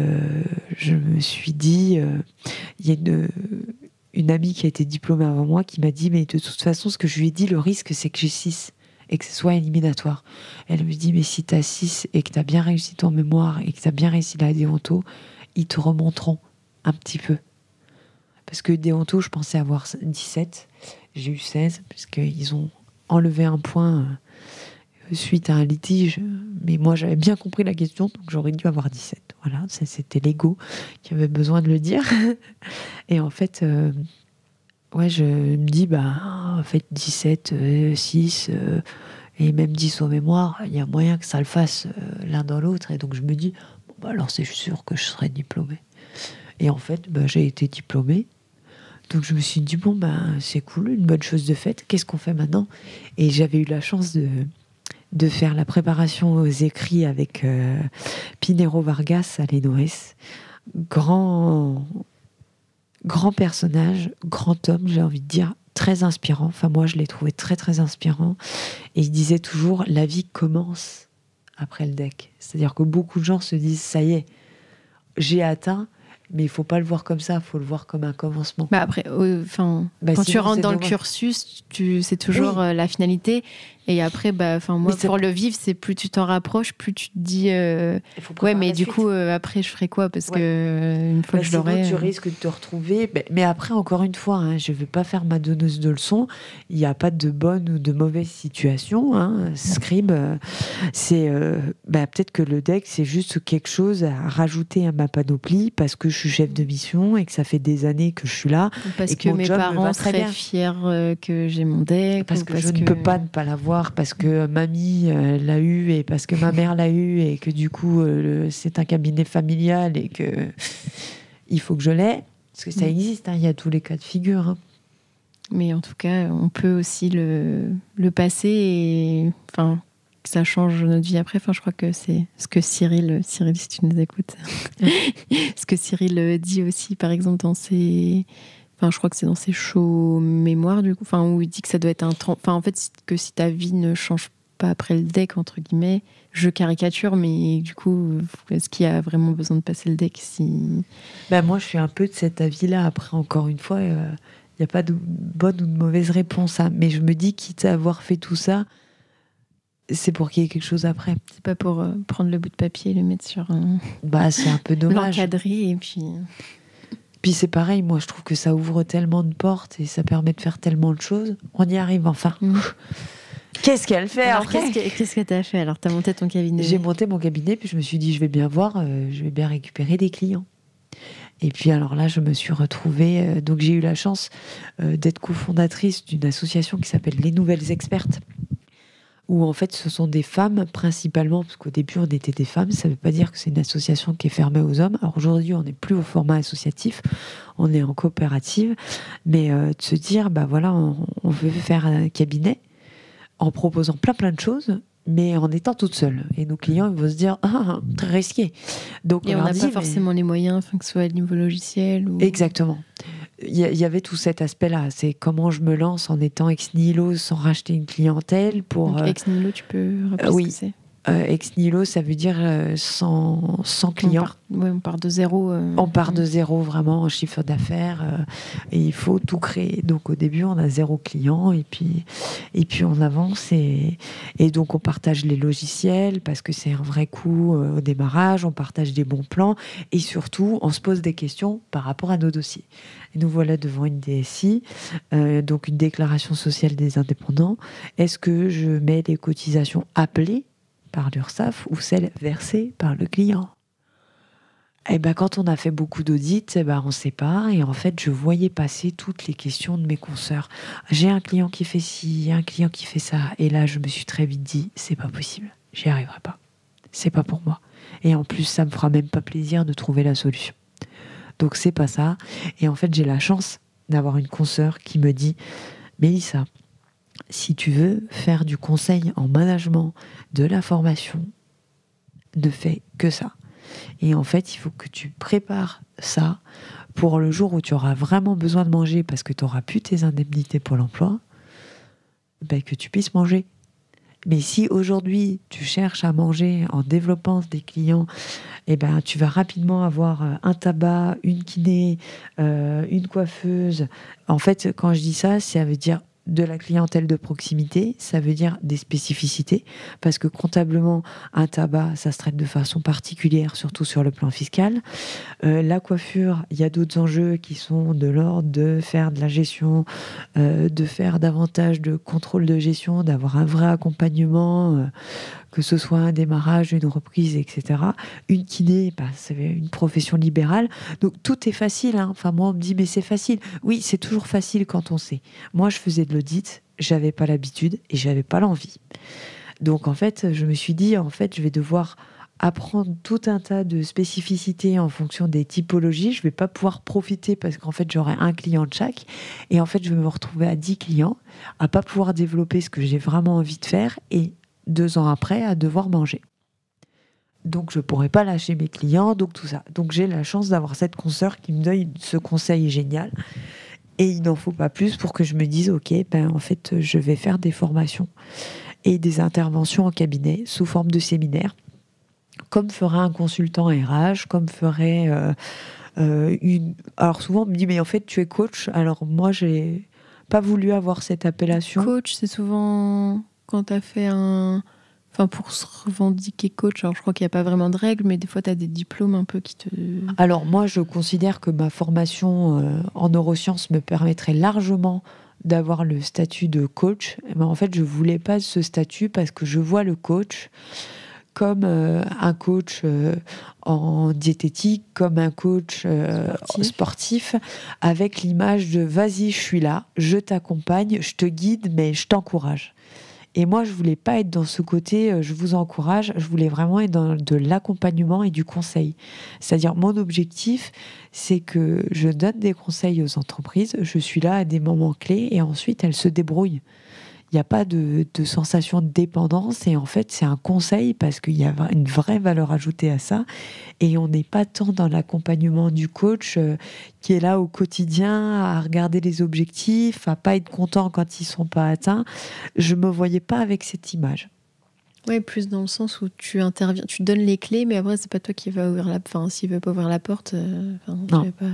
je me suis dit... Il y a une amie qui a été diplômée avant moi qui m'a dit, mais de toute façon, ce que je lui ai dit, le risque, c'est que j'ai 6 et que ce soit éliminatoire. Elle me dit, mais si tu as 6 et que tu as bien réussi ton mémoire et que tu as bien réussi la déonto, ils te remonteront un petit peu. Parce que déonto, je pensais avoir 17. J'ai eu 16, puisqu'ils ont enlevé un point suite à un litige. Mais moi, j'avais bien compris la question, donc j'aurais dû avoir 17. Voilà, c'était l'ego qui avait besoin de le dire. Et en fait... je me dis, en fait, 17, 6, et même 10 au mémoire, il y a moyen que ça le fasse l'un dans l'autre. Et donc, je me dis, alors c'est sûr que je serai diplômée. Et en fait, j'ai été diplômée. Donc, je me suis dit, c'est cool, une bonne chose de faite. Qu'est-ce qu'on fait maintenant? Et j'avais eu la chance de faire la préparation aux écrits avec Pinheiro Vargas à l'ENOS. Grand personnage, grand homme, j'ai envie de dire, très inspirant. Enfin, moi, je l'ai trouvé très, très inspirant. Et il disait toujours, la vie commence après le DEC. C'est-à-dire que beaucoup de gens se disent, ça y est, j'ai atteint, mais il ne faut pas le voir comme ça, il faut le voir comme un commencement. Après, quand tu rentres dans le cursus, c'est toujours la finalité. Et après, moi, pour le vivre, c'est plus tu t'en rapproches, plus tu te dis mais du coup, après, je ferai quoi? Parce que une fois que je l'aurai... tu risques de te retrouver... Mais après, encore une fois, je ne veux pas faire ma donneuse de leçons. Il n'y a pas de bonne ou de mauvaise situation. Scribe, c'est... peut-être que le DEC, c'est juste quelque chose à rajouter à ma panoplie parce que je suis chef de mission et que ça fait des années que je suis là. Parce que mes parents seraient fiers que j'ai mon DEC. Parce que je ne peux pas ne pas l'avoir. Parce que mamie l'a eu et parce que ma mère l'a eu et que du coup c'est un cabinet familial et que il faut que je l'aie parce que ça existe, il y a tous les cas de figure. Mais en tout cas, on peut aussi le passer et que ça change notre vie après. Je crois que c'est ce que Cyril, si tu nous écoutes, ce que Cyril dit aussi, par exemple, dans ses... je crois que c'est dans ses shows mémoire, du coup, où il dit que ça doit être en fait, que si ta vie ne change pas après le DEC, entre guillemets, je caricature, mais du coup, est-ce qu'il y a vraiment besoin de passer le DEC si... Moi, je suis un peu de cet avis-là. Après, encore une fois, il n'y a pas de bonne ou de mauvaise réponse. Mais je me dis, quitte à avoir fait tout ça, c'est pour qu'il y ait quelque chose après. C'est pas pour prendre le bout de papier et le mettre sur un... c'est un peu dommage. L'encadrer et puis... Puis c'est pareil, moi je trouve que ça ouvre tellement de portes et ça permet de faire tellement de choses. On y arrive enfin. Qu'est-ce qu'elle fait après? Qu'est-ce que t'as fait? Alors t'as monté ton cabinet? J'ai monté mon cabinet, puis je me suis dit je vais bien voir, je vais bien récupérer des clients. Et puis alors là je me suis retrouvée, donc j'ai eu la chance d'être cofondatrice d'une association qui s'appelle Les Nouvelles Expertes, où en fait ce sont des femmes principalement, parce qu'au début on était des femmes, ça ne veut pas dire que c'est une association qui est fermée aux hommes. Alors aujourd'hui on n'est plus au format associatif, on est en coopérative, mais de se dire, on veut faire un cabinet en proposant plein de choses, mais en étant toute seule. Et nos clients ils vont se dire, très risqué. Donc, et on n'a pas forcément les moyens, que ce soit au niveau logiciel. Ou... Exactement. Il y avait tout cet aspect-là. C'est comment je me lance en étant ex nihilo sans racheter une clientèle. Donc, ex nihilo, tu peux rappeler ce que c'est? Ex nihilo, ça veut dire sans clients. On part de zéro. On part de zéro, vraiment, en chiffre d'affaires. Et il faut tout créer. Donc, au début, on a 0 client. Et puis on avance. Et donc, on partage les logiciels parce que c'est un vrai coût au démarrage. On partage des bons plans. Et surtout, on se pose des questions par rapport à nos dossiers. Et nous voilà devant une DSI, donc une déclaration sociale des indépendants. Est-ce que je mets les cotisations appelées par l'URSSAF ou celles versées par le client? Quand on a fait beaucoup d'audits, on sépare. Et en fait, je voyais passer toutes les questions de mes consoeurs. J'ai un client qui fait ci, un client qui fait ça. Et là, je me suis très vite dit, c'est pas possible, j'y arriverai pas. C'est pas pour moi. Et en plus, ça me fera même pas plaisir de trouver la solution. Donc c'est pas ça. Et en fait, j'ai la chance d'avoir une consoeur qui me dit, Mélissa, si tu veux faire du conseil en management, de la formation, ne fais que ça. Et en fait, il faut que tu prépares ça pour le jour où tu auras vraiment besoin de manger parce que tu n'auras plus tes indemnités pour l'emploi, que tu puisses manger. Mais si aujourd'hui tu cherches à manger en développant des clients, tu vas rapidement avoir un tabac, une kiné, une coiffeuse. En fait, quand je dis ça, ça veut dire de la clientèle de proximité, ça veut dire des spécificités, parce que comptablement, un tabac, ça se traite de façon particulière, surtout sur le plan fiscal. La coiffure, il y a d'autres enjeux qui sont de l'ordre de faire de la gestion, de faire davantage de contrôle de gestion, d'avoir un vrai accompagnement, que ce soit un démarrage, une reprise, etc. Une kiné, c'est une profession libérale. Donc tout est facile. Enfin, moi, on me dit, mais c'est facile. Oui, c'est toujours facile quand on sait. Moi, je faisais de l'audit, j'avais pas l'habitude et j'avais pas l'envie. Donc, en fait, je me suis dit, je vais devoir apprendre tout un tas de spécificités en fonction des typologies. Je vais pas pouvoir profiter parce qu'en fait, j'aurai un client de chaque. Et en fait, je vais me retrouver à 10 clients, à pas pouvoir développer ce que j'ai vraiment envie de faire et 2 ans après, à devoir manger. Donc, je ne pourrais pas lâcher mes clients, donc tout ça. Donc, j'ai la chance d'avoir cette consoeur qui me donne ce conseil génial. Et il n'en faut pas plus pour que je me dise, OK, en fait, je vais faire des formations et des interventions en cabinet sous forme de séminaire, comme ferait un consultant RH, comme ferait Alors, souvent, on me dit, mais en fait, tu es coach. Alors, moi, j'ai pas voulu avoir cette appellation. Coach, c'est souvent... Quand tu as fait pour se revendiquer coach, alors je crois qu'il n'y a pas vraiment de règles, mais des fois tu as des diplômes un peu qui te... Alors moi, je considère que ma formation en neurosciences me permettrait largement d'avoir le statut de coach. Mais en fait, je ne voulais pas ce statut parce que je vois le coach comme un coach en diététique, comme un coach sportif, avec l'image de « vas-y, je suis là, je t'accompagne, je te guide, mais je t'encourage ». Et moi, je voulais pas être dans ce côté, je vous encourage, je voulais vraiment être dans de l'accompagnement et du conseil. C'est-à-dire, mon objectif, c'est que je donne des conseils aux entreprises, je suis là à des moments clés et ensuite, elles se débrouillent. Il n'y a pas de sensation de dépendance et en fait, c'est un conseil parce qu'il y a une vraie valeur ajoutée à ça. Et on n'est pas tant dans l'accompagnement du coach qui est là au quotidien à regarder les objectifs, à pas être content quand ils ne sont pas atteints. Je ne me voyais pas avec cette image. Oui, plus dans le sens où tu interviens, tu donnes les clés, mais après, c'est pas toi qui vas ouvrir la porte. Enfin, s'il veut pas ouvrir la porte, non. Pas...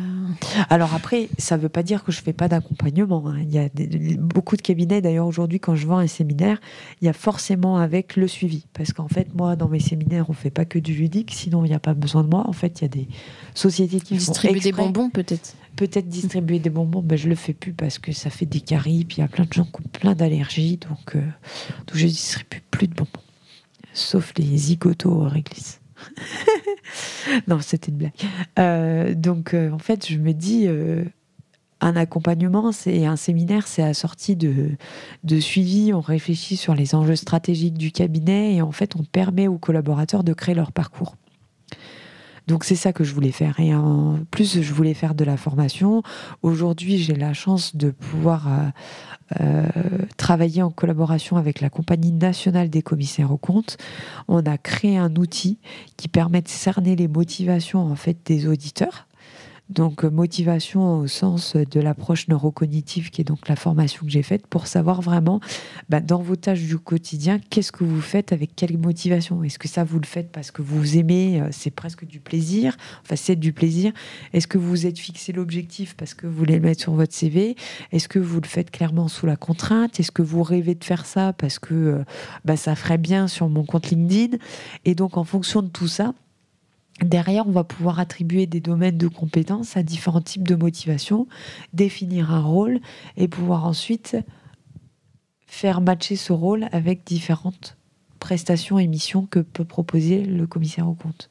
Alors après, ça veut pas dire que je fais pas d'accompagnement. Il y a beaucoup de cabinets, d'ailleurs, aujourd'hui, quand je vends un séminaire, il y a forcément avec le suivi. Parce qu'en fait, moi, dans mes séminaires, on fait pas que du ludique, sinon il n'y a pas besoin de moi. En fait, il y a des sociétés qui distribuent des bonbons, peut-être. Peut-être distribuer des bonbons, je le fais plus parce que ça fait des caries, puis il y a plein de gens qui ont plein d'allergies, donc je distribue plus de bonbons. Sauf les zigotos réglisse. Non, c'était une blague. Donc, en fait, je me dis, Un accompagnement, c'est un séminaire, c'est assorti de suivi. On réfléchit sur les enjeux stratégiques du cabinet et en fait, on permet aux collaborateurs de créer leur parcours. Donc c'est ça que je voulais faire. Et en plus, je voulais faire de la formation. Aujourd'hui, j'ai la chance de pouvoir travailler en collaboration avec la Compagnie nationale des commissaires aux comptes. On a créé un outil qui permet de cerner les motivations en fait des auditeurs. Donc motivation au sens de l'approche neurocognitive qui est donc la formation que j'ai faite pour savoir vraiment dans vos tâches du quotidien, qu'est-ce que vous faites avec quelle motivation. Est-ce que ça vous le faites parce que vous aimez, c'est presque du plaisir, enfin c'est du plaisir. Est-ce que vous vous êtes fixé l'objectif parce que vous voulez le mettre sur votre CV? Est-ce que vous le faites clairement sous la contrainte? Est-ce que vous rêvez de faire ça parce que ça ferait bien sur mon compte LinkedIn? Et donc en fonction de tout ça, derrière, on va pouvoir attribuer des domaines de compétences à différents types de motivations, définir un rôle et pouvoir ensuite faire matcher ce rôle avec différentes prestations et missions que peut proposer le commissaire aux comptes.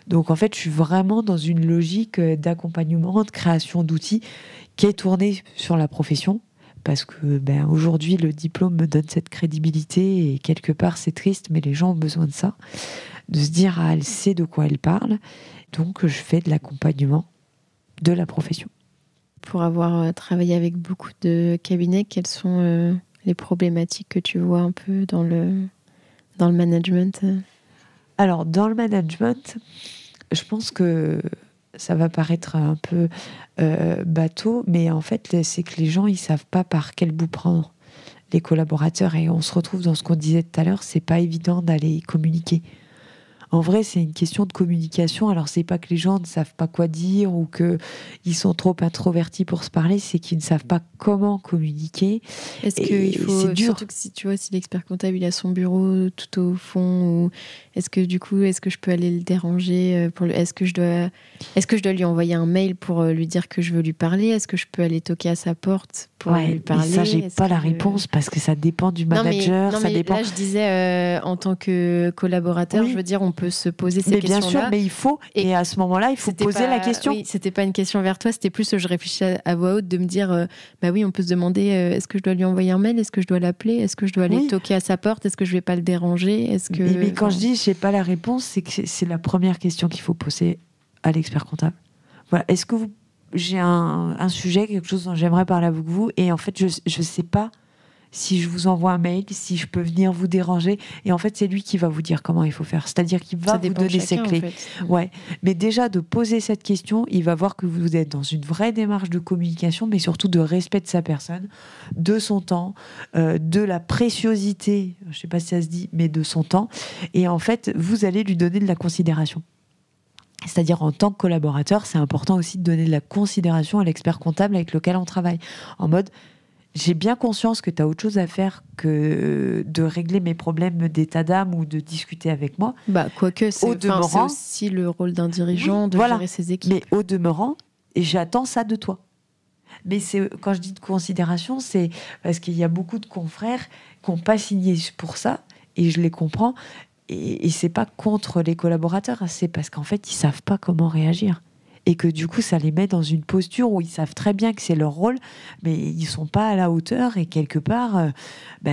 Donc en fait, je suis vraiment dans une logique d'accompagnement, de création d'outils qui est tournée sur la profession. Parce que aujourd'hui, le diplôme me donne cette crédibilité et quelque part, c'est triste, mais les gens ont besoin de ça. De se dire, elle sait de quoi elle parle. Donc, je fais de l'accompagnement de la profession. Pour avoir travaillé avec beaucoup de cabinets, quelles sont les problématiques que tu vois un peu dans le management? Alors, dans le management, je pense que ça va paraître un peu bateau, mais en fait, c'est que les gens, ils savent pas par quel bout prendre les collaborateurs. Et on se retrouve dans ce qu'on disait tout à l'heure, c'est pas évident d'aller communiquer. En vrai, c'est une question de communication. Alors, c'est pas que les gens ne savent pas quoi dire ou qu'ils sont trop introvertis pour se parler, c'est qu'ils ne savent pas comment communiquer. Est-ce qu'il faut, c'est dur. Surtout que si tu vois, si l'expert comptable il a son bureau tout au fond, ou est-ce que du coup, est-ce que je peux aller le déranger est-ce que je dois lui envoyer un mail pour lui dire que je veux lui parler? Est-ce que je peux aller toquer à sa porte pour lui parler? Ça, j'ai pas la réponse parce que ça dépend du manager. Non, mais ça dépend. Là, je disais en tant que collaborateur, je veux dire, on peut se poser ces questions-là. Bien sûr, mais il faut. Et à ce moment-là, il faut poser la question. Oui, c'était pas une question vers toi, c'était plus je réfléchissais à voix haute de me dire, oui, on peut se demander est-ce que je dois lui envoyer un mail, est-ce que je dois l'appeler, est-ce que je dois aller toquer à sa porte, est-ce que je vais pas le déranger, Mais quand je dis j'ai pas la réponse, c'est que c'est la première question qu'il faut poser à l'expert comptable. Voilà. Est-ce que j'ai un sujet, quelque chose dont j'aimerais parler avec vous, et en fait je sais pas si je vous envoie un mail, si je peux venir vous déranger. Et en fait, c'est lui qui va vous dire comment il faut faire. C'est-à-dire qu'il va vous donner ses clés. En fait. Ouais. Mais déjà, de poser cette question, il va voir que vous êtes dans une vraie démarche de communication, mais surtout de respect de sa personne, de son temps, de la préciosité, je ne sais pas si ça se dit, mais de son temps. Et en fait, vous allez lui donner de la considération. C'est-à-dire, en tant que collaborateur, c'est important aussi de donner de la considération à l'expert comptable avec lequel on travaille. En mode... J'ai bien conscience que tu as autre chose à faire que de régler mes problèmes d'état d'âme ou de discuter avec moi. Quoique, c'est aussi le rôle d'un dirigeant de gérer ses équipes. Mais au demeurant, j'attends ça de toi. Mais quand je dis de considération, c'est parce qu'il y a beaucoup de confrères qui n'ont pas signé pour ça, et je les comprends. Et c'est pas contre les collaborateurs, c'est parce qu'en fait, ils savent pas comment réagir. Et que du coup, ça les met dans une posture où ils savent très bien que c'est leur rôle, mais ils sont pas à la hauteur, et quelque part,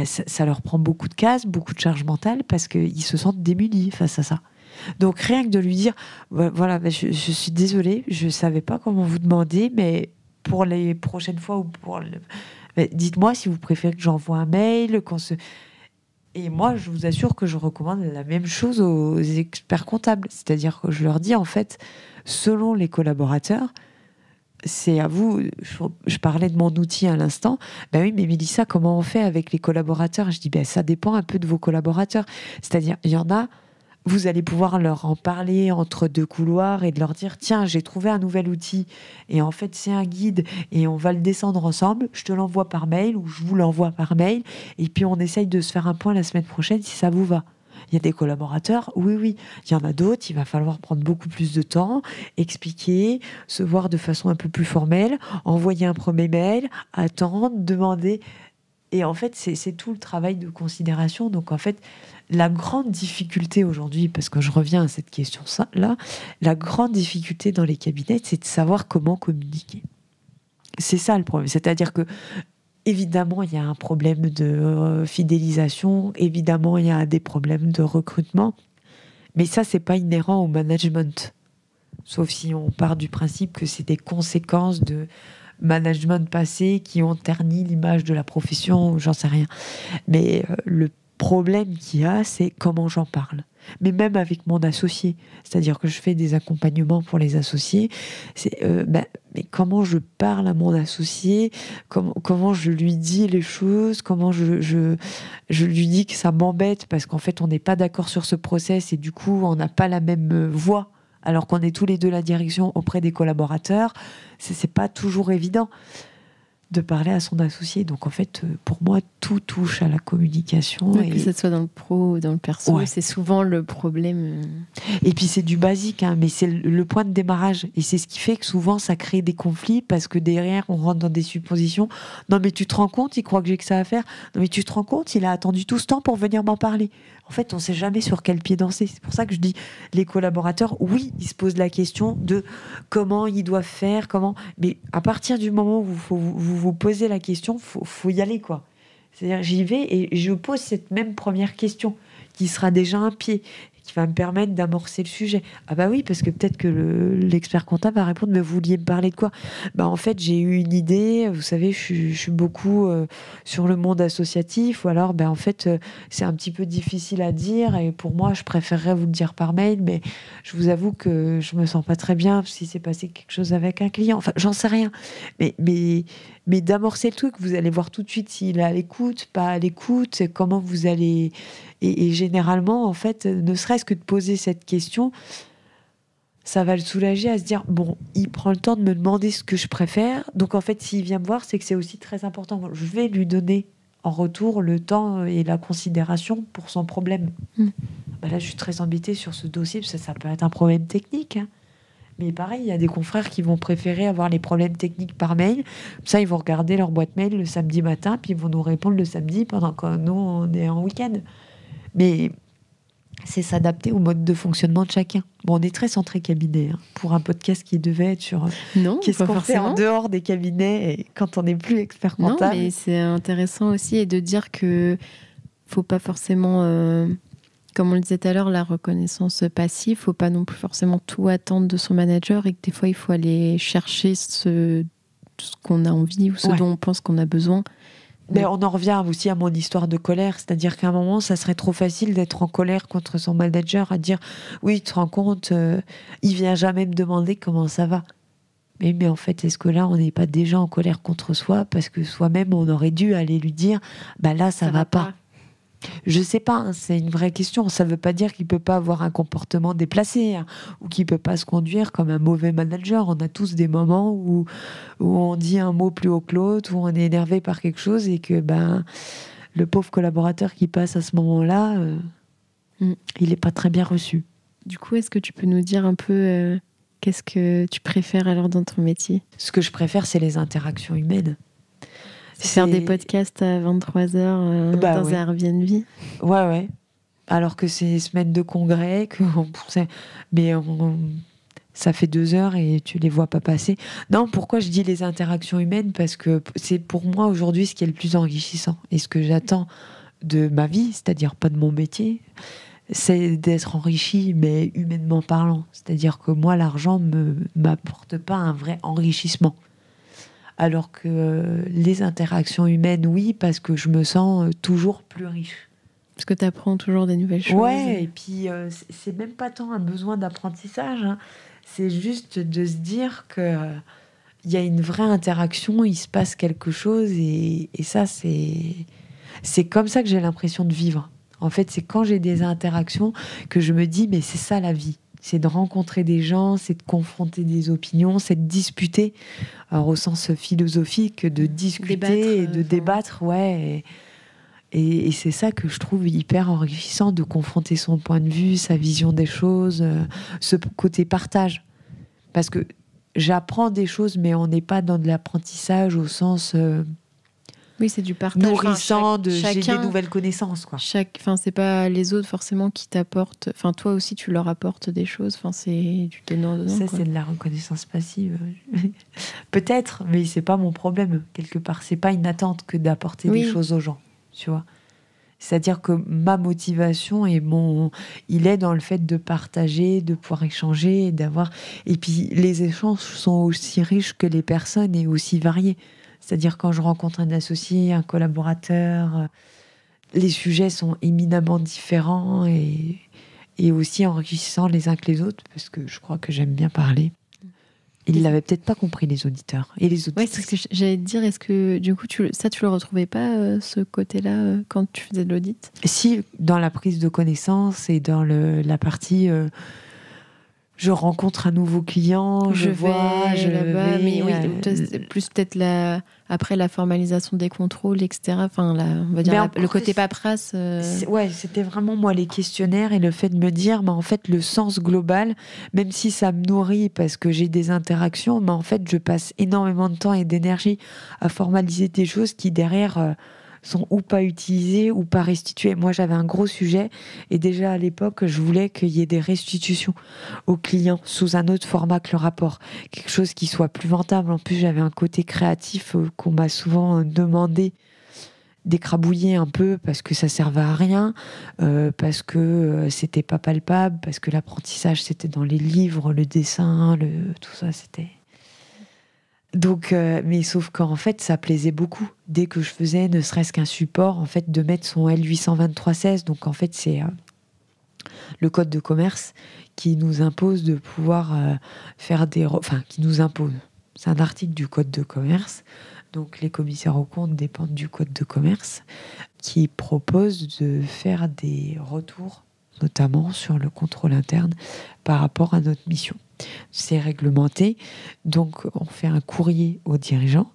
ça leur prend beaucoup de cases, beaucoup de charge mentale, parce qu'ils se sentent démunis face à ça. Donc rien que de lui dire, voilà, je suis désolée, je savais pas comment vous demander, mais pour les prochaines fois, dites-moi si vous préférez que j'envoie un mail, Et moi, je vous assure que je recommande la même chose aux experts comptables. C'est-à-dire que je leur dis, en fait, selon les collaborateurs, c'est à vous. Je parlais de mon outil à l'instant. Oui, mais Mélissa, comment on fait avec les collaborateurs? Je dis, ça dépend un peu de vos collaborateurs. C'est-à-dire, il y en a, vous allez pouvoir leur en parler entre deux couloirs et de leur dire, tiens, j'ai trouvé un nouvel outil. Et en fait, c'est un guide et on va le descendre ensemble. Je te l'envoie par mail ou je vous l'envoie par mail. Et puis, on essaye de se faire un point la semaine prochaine si ça vous va. Il y a des collaborateurs, oui. Il y en a d'autres, il va falloir prendre beaucoup plus de temps, expliquer, se voir de façon un peu plus formelle, envoyer un premier mail, attendre, demander. Et en fait, c'est tout le travail de considération. Donc en fait, la grande difficulté aujourd'hui, parce que je reviens à cette question-là, la grande difficulté dans les cabinets, c'est de savoir comment communiquer. C'est ça le problème. C'est-à-dire que, évidemment, il y a un problème de fidélisation, évidemment, il y a des problèmes de recrutement, mais ça, c'est pas inhérent au management. Sauf si on part du principe que c'est des conséquences de management passé qui ont terni l'image de la profession, j'en sais rien. Mais le problème qu'il y a, c'est comment j'en parle. Mais même avec mon associé, c'est-à-dire que je fais des accompagnements pour les associés, c'est mais comment je parle à mon associé, comment je lui dis les choses, comment je lui dis que ça m'embête parce qu'en fait on n'est pas d'accord sur ce process et du coup on n'a pas la même voix alors qu'on est tous les deux la direction auprès des collaborateurs. C'est pas toujours évident de parler à son associé. Donc en fait, pour moi, tout touche à la communication. Que ce soit dans le pro ou dans le perso, c'est souvent le problème. Et puis c'est du basique, hein, mais c'est le point de démarrage. Et c'est ce qui fait que souvent ça crée des conflits parce que derrière, on rentre dans des suppositions. Non mais tu te rends compte, il croit que j'ai que ça à faire. Non mais tu te rends compte, il a attendu tout ce temps pour venir m'en parler. En fait, on ne sait jamais sur quel pied danser. C'est pour ça que je dis, les collaborateurs, oui, ils se posent la question de comment ils doivent faire, comment. Mais à partir du moment où vous posez la question, faut y aller, quoi. C'est-à-dire, j'y vais et je pose cette même première question qui sera déjà un pied, qui va me permettre d'amorcer le sujet. Ah bah oui, parce que peut-être que l'expert comptable va répondre, mais vous vouliez me parler de quoi ? Bah en fait, j'ai eu une idée, vous savez, je suis beaucoup sur le monde associatif, ou alors, en fait, c'est un petit peu difficile à dire, et pour moi, je préférerais vous le dire par mail, mais je vous avoue que je me sens pas très bien si c'est passé quelque chose avec un client. Enfin, j'en sais rien. Mais d'amorcer le truc, vous allez voir tout de suite s'il est à l'écoute, pas à l'écoute, comment vous allez... Et généralement, en fait, ne serait-ce que de poser cette question, ça va le soulager à se dire, bon, il prend le temps de me demander ce que je préfère, donc en fait, s'il vient me voir, c'est que c'est aussi très important. Je vais lui donner en retour le temps et la considération pour son problème. Là, je suis très embêtée sur ce dossier, parce que ça peut être un problème technique, hein. Mais pareil, il y a des confrères qui vont préférer avoir les problèmes techniques par mail. Ça, ils vont regarder leur boîte mail le samedi matin, puis ils vont nous répondre le samedi pendant que nous, on est en week-end. Mais c'est s'adapter au mode de fonctionnement de chacun. Bon, on est très centré cabinet, hein, pour un podcast qui devait être sur qu'est-ce qu'on fait en dehors des cabinets et quand on n'est plus expert comptable. Non, mais c'est intéressant aussi et de dire que faut pas forcément... Comme on le disait tout à l'heure, la reconnaissance passive, faut pas non plus forcément tout attendre de son manager et que des fois, il faut aller chercher ce qu'on a envie ou ce dont on pense qu'on a besoin. Mais on en revient aussi à mon histoire de colère, c'est-à-dire qu'à un moment, ça serait trop facile d'être en colère contre son manager, à dire « Oui, tu te rends compte, il vient jamais me demander comment ça va. » Mais en fait, est-ce que là, on n'est pas déjà en colère contre soi parce que soi-même, on aurait dû aller lui dire « Bah là, ça va pas. » Je sais pas, hein, c'est une vraie question. Ça veut pas dire qu'il peut pas avoir un comportement déplacé, hein, ou qu'il peut pas se conduire comme un mauvais manager. On a tous des moments où on dit un mot plus haut que l'autre, où on est énervé par quelque chose et que le pauvre collaborateur qui passe à ce moment-là, il est pas très bien reçu. Du coup, est-ce que tu peux nous dire un peu qu'est-ce que tu préfères alors dans ton métier ? Ce que je préfère, c'est les interactions humaines. Faire des podcasts à 23h dans un Airbnb. Ouais. Alors que c'est semaine de congrès, ça fait 2 heures et tu les vois pas passer. Non, pourquoi je dis les interactions humaines ? Parce que c'est pour moi aujourd'hui ce qui est le plus enrichissant. Et ce que j'attends de ma vie, c'est-à-dire pas de mon métier, c'est d'être enrichi, mais humainement parlant. C'est-à-dire que moi, l'argent m'apporte pas un vrai enrichissement. Alors que les interactions humaines, oui, parce que je me sens toujours plus riche. Parce que tu apprends toujours des nouvelles choses. Ouais, et puis c'est même pas tant un besoin d'apprentissage, hein. C'est juste de se dire que il y a une vraie interaction, il se passe quelque chose, et ça, c'est comme ça que j'ai l'impression de vivre. En fait, c'est quand j'ai des interactions que je me dis, mais c'est ça la vie. C'est de rencontrer des gens, c'est de confronter des opinions, c'est de disputer, alors au sens philosophique, de discuter et de débattre, ouais. Et c'est ça que je trouve hyper enrichissant, de confronter son point de vue, sa vision des choses, ce côté partage. Parce que j'apprends des choses, mais on n'est pas dans de l'apprentissage au sens... Oui, c'est du partage. Nourrissant, j'ai des nouvelles connaissances, quoi. C'est pas les autres forcément qui t'apportent. Enfin, toi aussi, tu leur apportes des choses. Enfin, c'est du donnant. Ça, c'est de la reconnaissance passive. Peut-être, mais c'est pas mon problème, quelque part. C'est pas une attente que d'apporter des choses aux gens, tu vois. C'est-à-dire que ma motivation il est dans le fait de partager, de pouvoir échanger, d'avoir. Et puis, les échanges sont aussi riches que les personnes et aussi variés. C'est-à-dire quand je rencontre un associé, un collaborateur, les sujets sont éminemment différents et aussi enrichissants les uns que les autres, parce que je crois que j'aime bien parler. Ils l'avaient peut-être pas compris, les auditeurs et les auditrices. Oui, c'est ce que j'allais te dire. Est-ce que du coup, tu le retrouvais pas, ce côté-là, quand tu faisais de l'audit ? Si, dans la prise de connaissance et dans la partie... je rencontre un nouveau client, je vais là-bas, mais oui, plus peut-être après la formalisation des contrôles, etc. Enfin, on va dire le côté paperasse. Ouais, c'était vraiment moi les questionnaires et le fait de me dire, mais en fait le sens global, même si ça me nourrit parce que j'ai des interactions, mais en fait je passe énormément de temps et d'énergie à formaliser des choses qui derrière sont ou pas utilisées ou pas restituées. Moi, j'avais un gros sujet et déjà à l'époque, je voulais qu'il y ait des restitutions aux clients sous un autre format que le rapport. Quelque chose qui soit plus ventable. En plus, j'avais un côté créatif qu'on m'a souvent demandé d'écrabouiller un peu parce que ça servait à rien, parce que c'était pas palpable, parce que l'apprentissage c'était dans les livres, le dessin, tout ça c'était... Donc, mais sauf qu'en fait, ça plaisait beaucoup. Dès que je faisais ne serait-ce qu'un support, en fait, de mettre son L823-16, donc en fait, c'est le code de commerce qui nous impose de pouvoir faire qui nous impose. C'est un article du code de commerce. Donc, les commissaires aux comptes dépendent du code de commerce qui propose de faire des retours, notamment sur le contrôle interne par rapport à notre mission. C'est réglementé, donc on fait un courrier aux dirigeants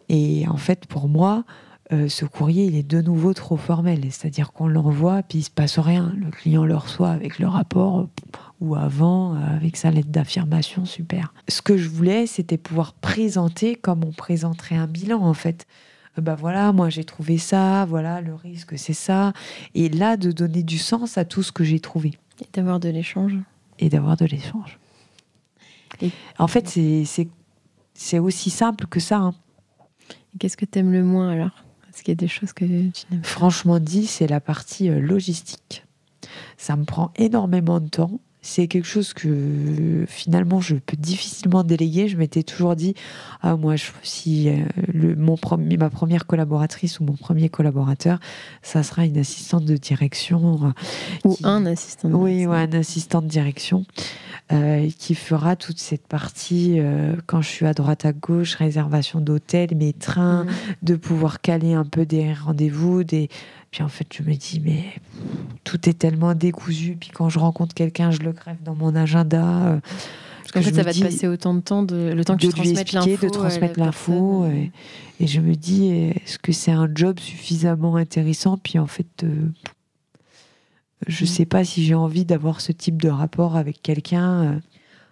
et en fait pour moi ce courrier il est de nouveau trop formel, c'est-à-dire qu'on l'envoie puis il se passe rien, le client le reçoit avec le rapport ou avant avec sa lettre d'affirmation, super. Ce que je voulais c'était pouvoir présenter comme on présenterait un bilan en fait. Voilà, moi j'ai trouvé ça, voilà le risque c'est ça, et là de donner du sens à tout ce que j'ai trouvé. Et d'avoir de l'échange. En fait, c'est aussi simple que ça. Hein. Et qu'est-ce que tu aimes le moins alors ? Est-ce qu'il y a des choses que tu n'aimes pas ? Franchement dit, c'est la partie logistique. Ça me prend énormément de temps. C'est quelque chose que finalement je peux difficilement déléguer. Je m'étais toujours dit, moi, si ma première collaboratrice ou mon premier collaborateur, ça sera une assistante de direction. Un assistant de direction. Oui, un assistant de direction. Qui fera toute cette partie quand je suis à droite à gauche, réservation d'hôtel, mes trains, de pouvoir caler un peu des rendez-vous, puis en fait je me dis mais tout est tellement décousu, puis quand je rencontre quelqu'un je le greffe dans mon agenda parce qu'en fait ça va te passer autant de temps le temps que tu transmettes l'info, de transmettre l'info et je me dis est-ce que c'est un job suffisamment intéressant, puis en fait je sais pas si j'ai envie d'avoir ce type de rapport avec quelqu'un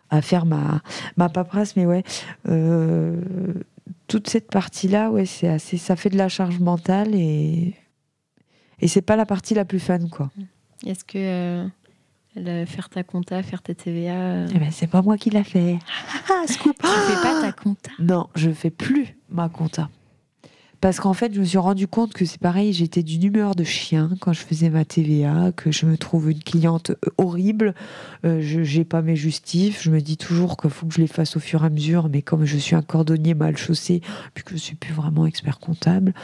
à faire ma paperasse, mais ouais, toute cette partie-là, ouais, ça fait de la charge mentale et c'est pas la partie la plus fun, quoi. Est-ce que faire ta compta, faire tes TVA... c'est pas moi qui l'a fait. Scoop. Tu fais pas ta compta ? Non, je fais plus ma compta. Parce qu'en fait, je me suis rendu compte que c'est pareil, j'étais d'une humeur de chien quand je faisais ma TVA, que je me trouve une cliente horrible, je n'ai pas mes justifs, je me dis toujours qu'il faut que je les fasse au fur et à mesure, mais comme je suis un cordonnier mal chaussé, puis que je ne suis plus vraiment expert comptable,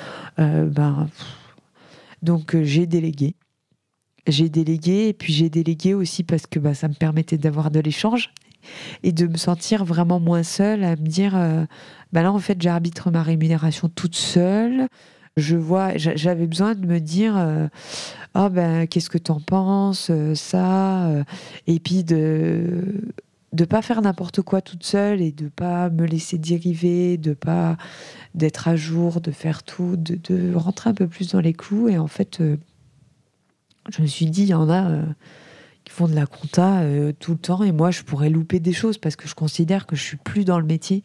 donc j'ai délégué. Et puis j'ai délégué aussi parce que ça me permettait d'avoir de l'échange et de me sentir vraiment moins seule, à me dire là en fait j'arbitre ma rémunération toute seule. J'avais besoin de me dire qu'est-ce que t'en penses ça et puis de pas faire n'importe quoi toute seule et de pas me laisser dériver, d'être à jour, de faire tout, de rentrer un peu plus dans les clous. Et en fait je me suis dit il y en a qui font de la compta tout le temps, et moi je pourrais louper des choses parce que je considère que je suis plus dans le métier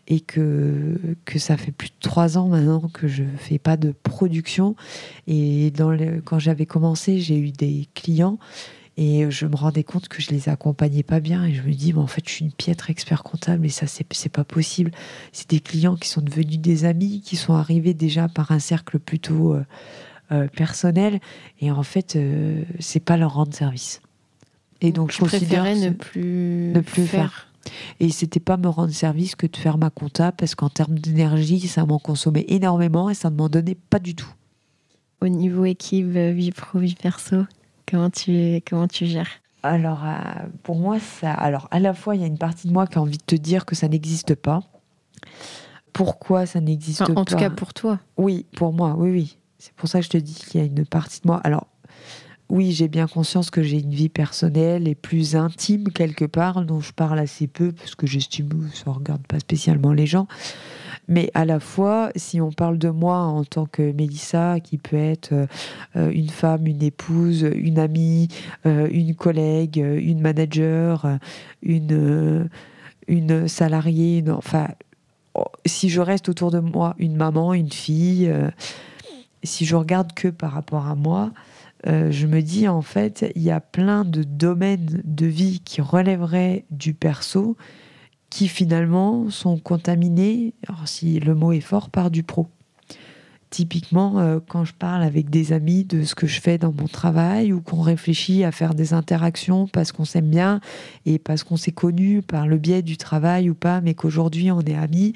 et que ça fait plus de 3 ans maintenant que je fais pas de production. Et quand j'avais commencé, j'ai eu des clients et je me rendais compte que je les accompagnais pas bien, et je me dis mais en fait je suis une piètre expert comptable et ça c'est pas possible. C'est des clients qui sont devenus des amis, qui sont arrivés déjà par un cercle plutôt personnel, et en fait c'est pas leur rendre service. Et donc je considérais ne plus faire. Et c'était pas me rendre service que de faire ma compta, parce qu'en termes d'énergie ça m'en consommait énormément et ça ne m'en donnait pas du tout. Au niveau équipe, vie pro, vie perso, comment tu gères? Alors pour moi alors à la fois il y a une partie de moi qui a envie de te dire que ça n'existe pas. Pourquoi ça n'existe pas? En tout cas pour toi. Oui, pour moi, oui. C'est pour ça que je te dis qu'il y a une partie de moi. Alors, oui, j'ai bien conscience que j'ai une vie personnelle et plus intime quelque part, dont je parle assez peu, parce que j'estime que ça ne regarde pas spécialement les gens. Mais à la fois, si on parle de moi en tant que Mélissa, qui peut être une femme, une épouse, une amie, une collègue, une manager, une salariée, enfin, si je reste autour de moi une maman, une fille... si je regarde que par rapport à moi, je me dis en fait, il y a plein de domaines de vie qui relèveraient du perso, qui finalement sont contaminés, alors si le mot est fort, par du pro. Typiquement, quand je parle avec des amis de ce que je fais dans mon travail, ou qu'on réfléchit à faire des interactions parce qu'on s'aime bien et parce qu'on s'est connus par le biais du travail ou pas, mais qu'aujourd'hui on est amis,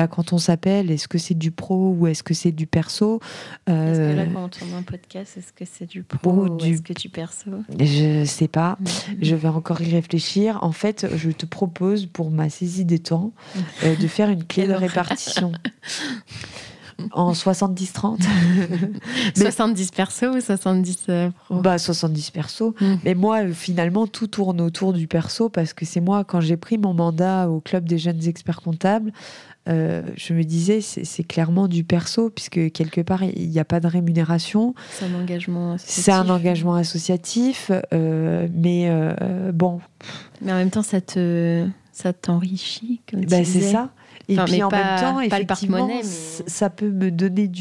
quand on s'appelle, est-ce que c'est du pro ou est-ce que c'est du perso? Est-ce que là, quand on tourne un podcast, est-ce que c'est du pro ou est-ce que du perso? Je sais pas. Je vais encore y réfléchir. En fait, je te propose, pour ma saisie des temps, de faire une clé de répartition. En 70-30. 70 perso ou 70 pro? 70 perso. Mais moi, finalement, tout tourne autour du perso, parce que c'est moi, quand j'ai pris mon mandat au Club des jeunes experts comptables, je me disais, c'est clairement du perso, puisque quelque part, il n'y a pas de rémunération. C'est un engagement associatif. C'est un engagement associatif, mais bon. Mais en même temps, ça t'enrichit, comme tu c'est disais. Ça. Et puis en même temps, effectivement, mais... ça peut me donner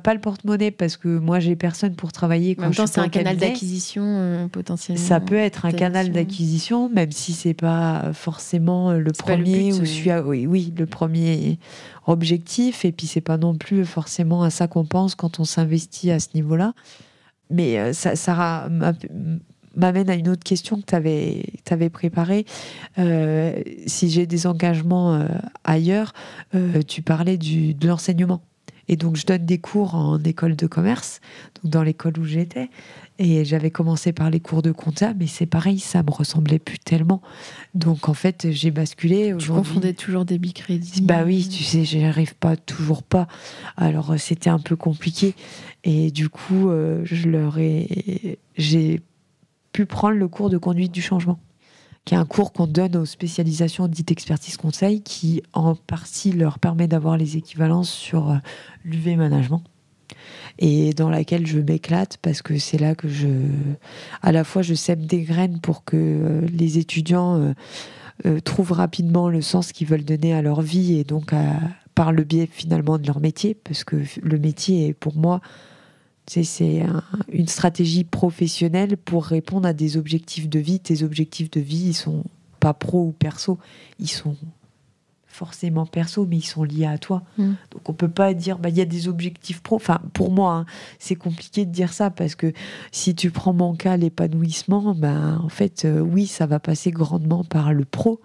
pas le porte-monnaie, parce que moi j'ai personne pour travailler quand en même temps, je suis c'est un canal d'acquisition potentiellement. Ça peut être un canal d'acquisition, même si c'est pas forcément le premier le premier objectif, et puis c'est pas non plus forcément à ça qu'on pense quand on s'investit à ce niveau-là. Mais ça m'amène à une autre question que tu avais préparée. Si j'ai des engagements ailleurs, tu parlais de l'enseignement. Et donc, je donne des cours en école de commerce, donc dans l'école où j'étais. Et j'avais commencé par les cours de compta, mais c'est pareil, ça me ressemblait plus tellement. Donc, en fait, j'ai basculé. Tu confondais toujours débit crédit. Oui, tu sais, j'y arrive toujours pas. Alors, c'était un peu compliqué. Et du coup, j'ai pu prendre le cours de conduite du changement, qui est un cours qu'on donne aux spécialisations dites expertise conseil, qui en partie leur permet d'avoir les équivalences sur l'UV management, et dans laquelle je m'éclate, parce que c'est là que à la fois je sème des graines pour que les étudiants trouvent rapidement le sens qu'ils veulent donner à leur vie, et donc par le biais finalement de leur métier, parce que le métier est pour moi une stratégie professionnelle pour répondre à des objectifs de vie. Tes objectifs de vie, ils sont pas pro ou perso, ils sont forcément perso, mais ils sont liés à toi. Donc on peut pas dire il y a des objectifs pro. Enfin, pour moi, c'est compliqué de dire ça, parce que si tu prends mon cas, l'épanouissement, en fait, oui, ça va passer grandement par le pro.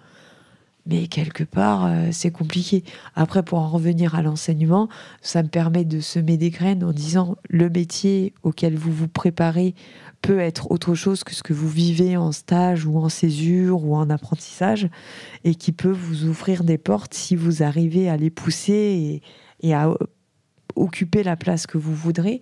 Mais quelque part, c'est compliqué. Après, pour en revenir à l'enseignement, ça me permet de semer des graines en disant le métier auquel vous vous préparez peut être autre chose que ce que vous vivez en stage ou en césure ou en apprentissage, et qui peut vous ouvrir des portes si vous arrivez à les pousser et à occuper la place que vous voudrez.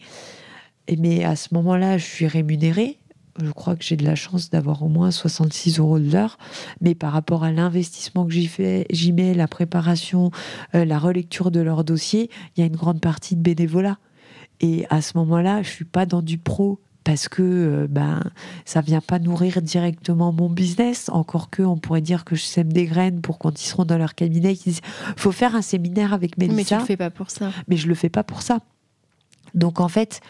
Mais à ce moment-là, je suis rémunérée. Je crois que j'ai de la chance d'avoir au moins 66 € de l'heure, mais par rapport à l'investissement que j'y mets, la préparation, la relecture de leur dossier, il y a une grande partie de bénévolat. Et à ce moment-là, je suis pas dans du pro parce que ça vient pas nourrir directement mon business. Encore que, on pourrait dire que je sème des graines pour quand ils seront dans leur cabinet, ils disent faut faire un séminaire avec Mélissa. Mais tu le fais pas pour ça. Mais je le fais pas pour ça. Donc en fait,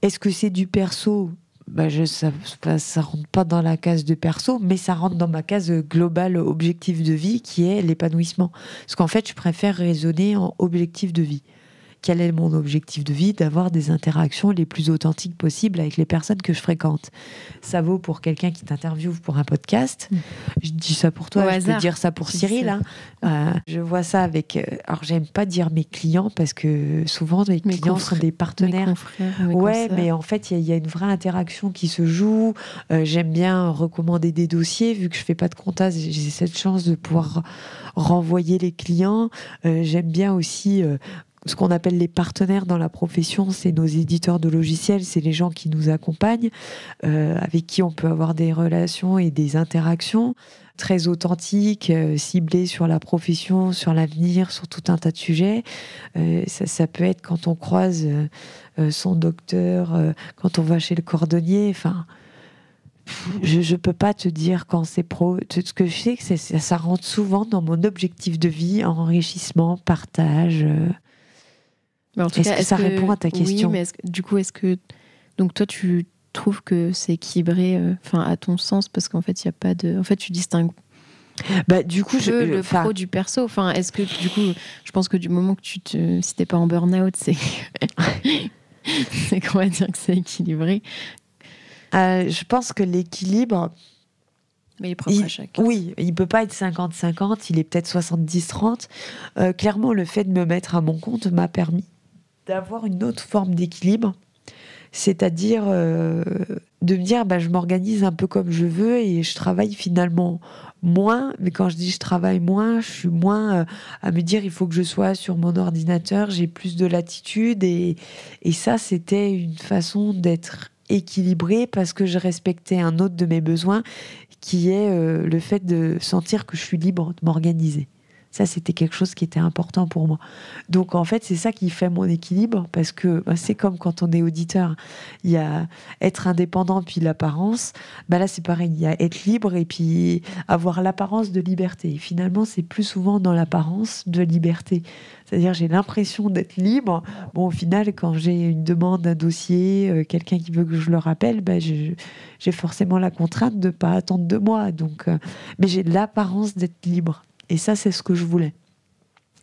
est-ce que c'est du perso ? Ça rentre pas dans la case de perso, mais ça rentre dans ma case globale objectif de vie qui est l'épanouissement. Parce qu'en fait, je préfère raisonner en objectif de vie. Quel est mon objectif de vie ? D'avoir des interactions les plus authentiques possibles avec les personnes que je fréquente. Ça vaut pour quelqu'un qui t'interviewe pour un podcast. Je dis ça pour toi, je peux dire ça pour Cyril. Je vois ça avec... alors, j'aime pas dire mes clients, parce que souvent, mes clients sont des partenaires. Mais en fait, il y a une vraie interaction qui se joue. J'aime bien recommander des dossiers, vu que je fais pas de compta, j'ai cette chance de pouvoir renvoyer les clients. J'aime bien aussi... ce qu'on appelle les partenaires dans la profession, c'est nos éditeurs de logiciels, c'est les gens qui nous accompagnent, avec qui on peut avoir des relations et des interactions très authentiques, ciblées sur la profession, sur l'avenir, sur tout un tas de sujets. Ça peut être quand on croise son docteur, quand on va chez le cordonnier, enfin... Je peux pas te dire quand c'est pro. Ce que je sais, que ça rentre souvent dans mon objectif de vie, enrichissement, partage... Est-ce que ça répond à ta question ? Oui, mais est-ce que donc toi tu trouves que c'est équilibré, à ton sens, parce qu'en fait il y a pas de, en fait tu distingues du coup le pro du perso. Enfin, est-ce que du coup, je pense que du moment que si t'es pas en burn-out, c'est qu'on va dire que c'est équilibré. Je pense que l'équilibre, mais il est propre à chacun. Oui, il peut pas être 50-50, il est peut-être 70-30. Clairement, le fait de me mettre à mon compte m'a permis d'avoir une autre forme d'équilibre, c'est-à-dire de me dire je m'organise un peu comme je veux et je travaille finalement moins. Mais quand je dis je travaille moins, je suis moins à me dire il faut que je sois sur mon ordinateur, j'ai plus de latitude, et ça, c'était une façon d'être équilibrée, parce que je respectais un autre de mes besoins, qui est le fait de sentir que je suis libre de m'organiser. Ça, c'était quelque chose qui était important pour moi. Donc, en fait, c'est ça qui fait mon équilibre, parce que c'est comme quand on est auditeur. Il y a être indépendant, puis l'apparence. Là, c'est pareil. Il y a être libre et puis avoir l'apparence de liberté. Et finalement, c'est plus souvent dans l'apparence de liberté. C'est-à-dire, j'ai l'impression d'être libre. Bon, au final, quand j'ai une demande, un dossier, quelqu'un qui veut que je le rappelle, j'ai forcément la contrainte de ne pas attendre 2 mois. Donc, mais j'ai l'apparence d'être libre. Et ça, c'est ce que je voulais.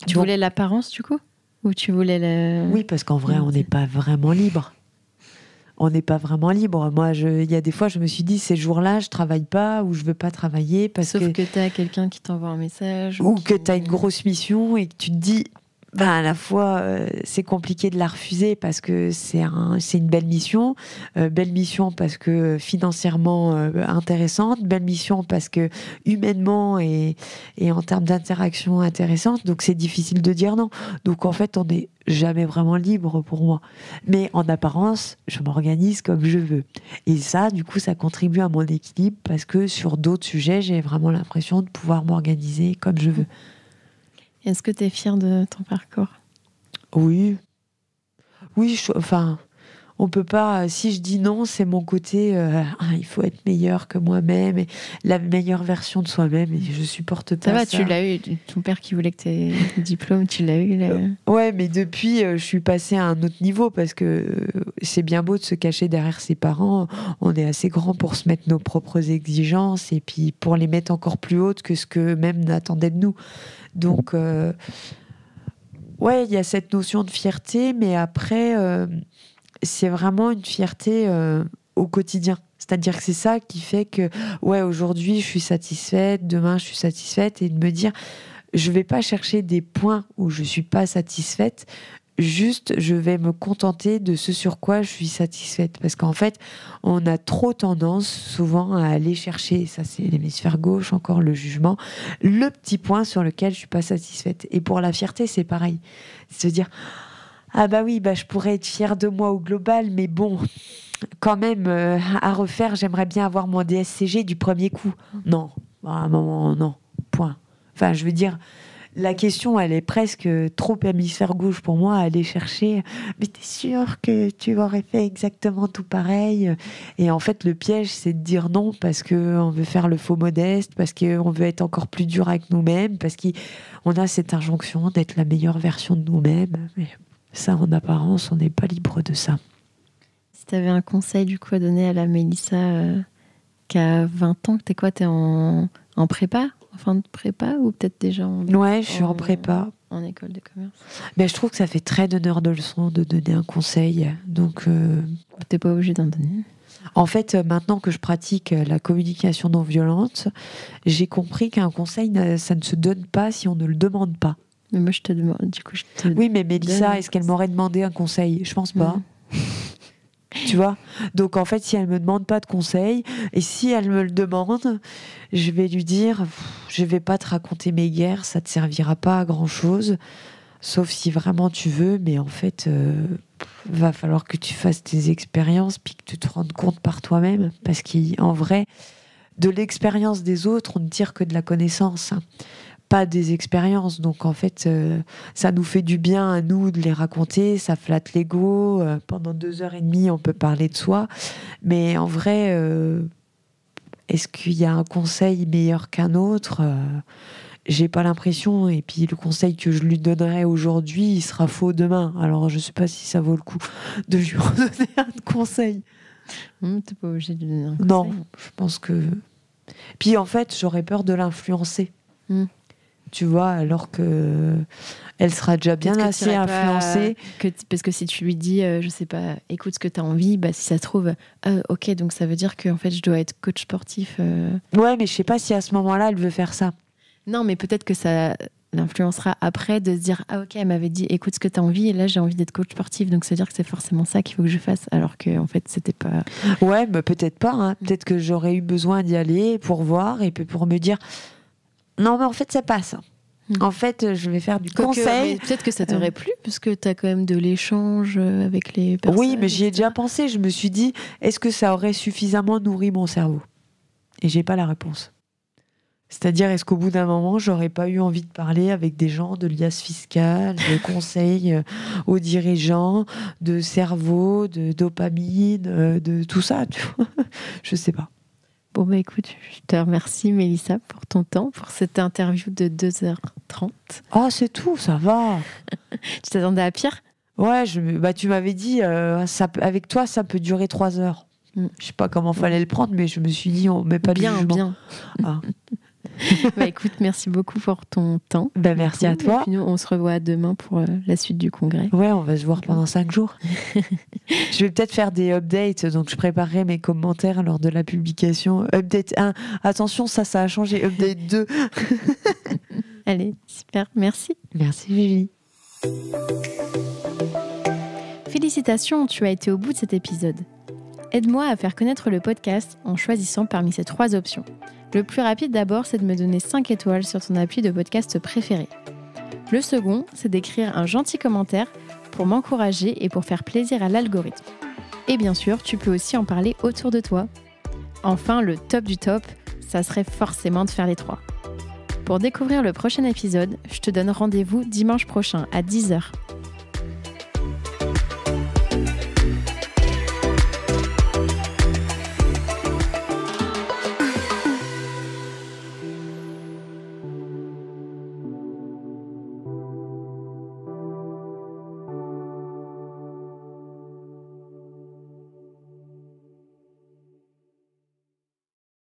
Tu voulais l'apparence, du coup ? Ou tu voulais le... Oui, parce qu'en vrai, on n'est pas vraiment libre. On n'est pas vraiment libre. Moi, il y a des fois, je me suis dit, ces jours-là, je travaille pas, ou je veux pas travailler. Sauf que tu as quelqu'un qui t'envoie un message. Ou que tu as une grosse mission et que tu te dis... à la fois, c'est compliqué de la refuser parce que c'est une belle mission. Belle mission parce que financièrement intéressante. Belle mission parce que humainement et en termes d'interaction intéressante. Donc, c'est difficile de dire non. Donc, en fait, on n'est jamais vraiment libre pour moi. Mais en apparence, je m'organise comme je veux. Et ça, du coup, ça contribue à mon équilibre, parce que sur d'autres sujets, j'ai vraiment l'impression de pouvoir m'organiser comme je veux. Est-ce que tu es fière de ton parcours ? Oui. Oui, on peut pas... Si je dis non, c'est mon côté... il faut être meilleur que moi-même, et la meilleure version de soi-même, et je supporte pas ça. Ça va, tu l'as eu. Ton père qui voulait que tu aies le diplôme, tu l'as eu. Ouais, mais depuis, je suis passée à un autre niveau, parce que c'est bien beau de se cacher derrière ses parents. On est assez grand pour se mettre nos propres exigences, et puis pour les mettre encore plus hautes que ce qu'eux-mêmes n'attendaient de nous. Donc, il y a cette notion de fierté, mais après, c'est vraiment une fierté au quotidien. C'est-à-dire que c'est ça qui fait que, aujourd'hui, je suis satisfaite, demain, je suis satisfaite, et de me dire, je vais pas chercher des points où je suis pas satisfaite. Juste, je vais me contenter de ce sur quoi je suis satisfaite. Parce qu'en fait, on a trop tendance souvent à aller chercher, ça c'est l'hémisphère gauche, encore le jugement, le petit point sur lequel je suis pas satisfaite. Et pour la fierté, c'est pareil. C'est se dire, je pourrais être fière de moi au global, mais bon, quand même, à refaire, j'aimerais bien avoir mon DSCG du premier coup. Non, à un moment, non, point. Enfin, je veux dire... la question, elle est presque trop hémisphère gauche pour moi, à aller chercher. Mais t'es sûr que tu aurais fait exactement tout pareil? Et en fait, le piège, c'est de dire non parce qu'on veut faire le faux modeste, parce qu'on veut être encore plus dur avec nous-mêmes, parce qu'on a cette injonction d'être la meilleure version de nous-mêmes. Mais ça, en apparence, on n'est pas libre de ça. Si tu avais un conseil du coup à donner à la Mélissa qui a 20 ans, t'es en prépa? En fin de prépa ou peut-être déjà Ouais, je suis en prépa. En école de commerce. Mais je trouve que ça fait très donneur de leçons de donner un conseil. Donc, t'es pas obligé d'en donner. En fait, maintenant que je pratique la communication non violente, j'ai compris qu'un conseil, ça ne se donne pas si on ne le demande pas. Mais moi, je te demande. Du coup, oui, mais Mélissa, est-ce qu'elle m'aurait demandé un conseil? Je pense pas. Tu vois? Donc en fait, si elle me demande pas de conseil, et si elle me le demande, je vais lui dire, je vais pas te raconter mes guerres, ça te servira pas à grand chose, sauf si vraiment tu veux, mais en fait, va falloir que tu fasses tes expériences, puis que tu te rendes compte par toi-même, parce qu'en vrai, de l'expérience des autres, on ne tire que de la connaissance, hein. Pas des expériences, donc en fait ça nous fait du bien à nous de les raconter, ça flatte l'ego, pendant 2h30 on peut parler de soi, mais en vrai est-ce qu'il y a un conseil meilleur qu'un autre? J'ai pas l'impression, et puis le conseil que je lui donnerai aujourd'hui il sera faux demain, alors je sais pas si ça vaut le coup de lui redonner un conseil. T'es pas obligé de lui donner un conseil. Non, je pense que puis en fait j'aurais peur de l'influencer. Tu vois, alors que elle sera déjà bien assez influencée. Parce que si tu lui dis, je sais pas, écoute ce que tu as envie, bah, si ça se trouve, ok, donc ça veut dire que en fait, je dois être coach sportif. Ouais, mais je sais pas si à ce moment-là, elle veut faire ça. Non, mais peut-être que ça l'influencera après de se dire, ah ok, elle m'avait dit, écoute ce que tu as envie, et là, j'ai envie d'être coach sportif, donc ça veut dire que c'est forcément ça qu'il faut que je fasse, alors que en fait, c'était pas... Ouais, mais peut-être pas. Hein. Peut-être que j'aurais eu besoin d'y aller pour voir, et puis pour me dire... Non, mais en fait, ça passe. En fait, je vais faire du conseil. Peut-être que ça t'aurait plu, parce que tu as quand même de l'échange avec les personnes. Oui, mais j'y ai déjà pensé. Je me suis dit, est-ce que ça aurait suffisamment nourri mon cerveau? Et j'ai pas la réponse. C'est-à-dire, est-ce qu'au bout d'un moment, j'aurais pas eu envie de parler avec des gens de liasse fiscale, de conseils aux dirigeants, de cerveau, de dopamine, de tout ça, tu vois? Je sais pas. Bon, bah écoute, je te remercie, Mélissa, pour ton temps, pour cette interview de 2h30. Oh, c'est tout, ça va. Tu t'attendais à pire? Ouais, tu m'avais dit, avec toi, ça peut durer 3 heures. Je sais pas comment fallait le prendre, mais je me suis dit, on met pas de jugement. Bien. Ah. Bah écoute, merci beaucoup pour ton temps. Bah merci à toi. Et puis nous, on se revoit demain pour la suite du congrès. Ouais, on va se voir pendant 5 jours. Je vais peut-être faire des updates, donc je préparerai mes commentaires lors de la publication. Update 1, attention, ça a changé. Update 2. Allez, super, merci. Merci Vivi. Félicitations, tu as été au bout de cet épisode. Aide-moi à faire connaître le podcast en choisissant parmi ces 3 options. Le plus rapide d'abord, c'est de me donner 5 étoiles sur ton appli de podcast préféré. Le second, c'est d'écrire un gentil commentaire pour m'encourager et pour faire plaisir à l'algorithme. Et bien sûr, tu peux aussi en parler autour de toi. Enfin, le top du top, ça serait forcément de faire les 3. Pour découvrir le prochain épisode, je te donne rendez-vous dimanche prochain à 10h.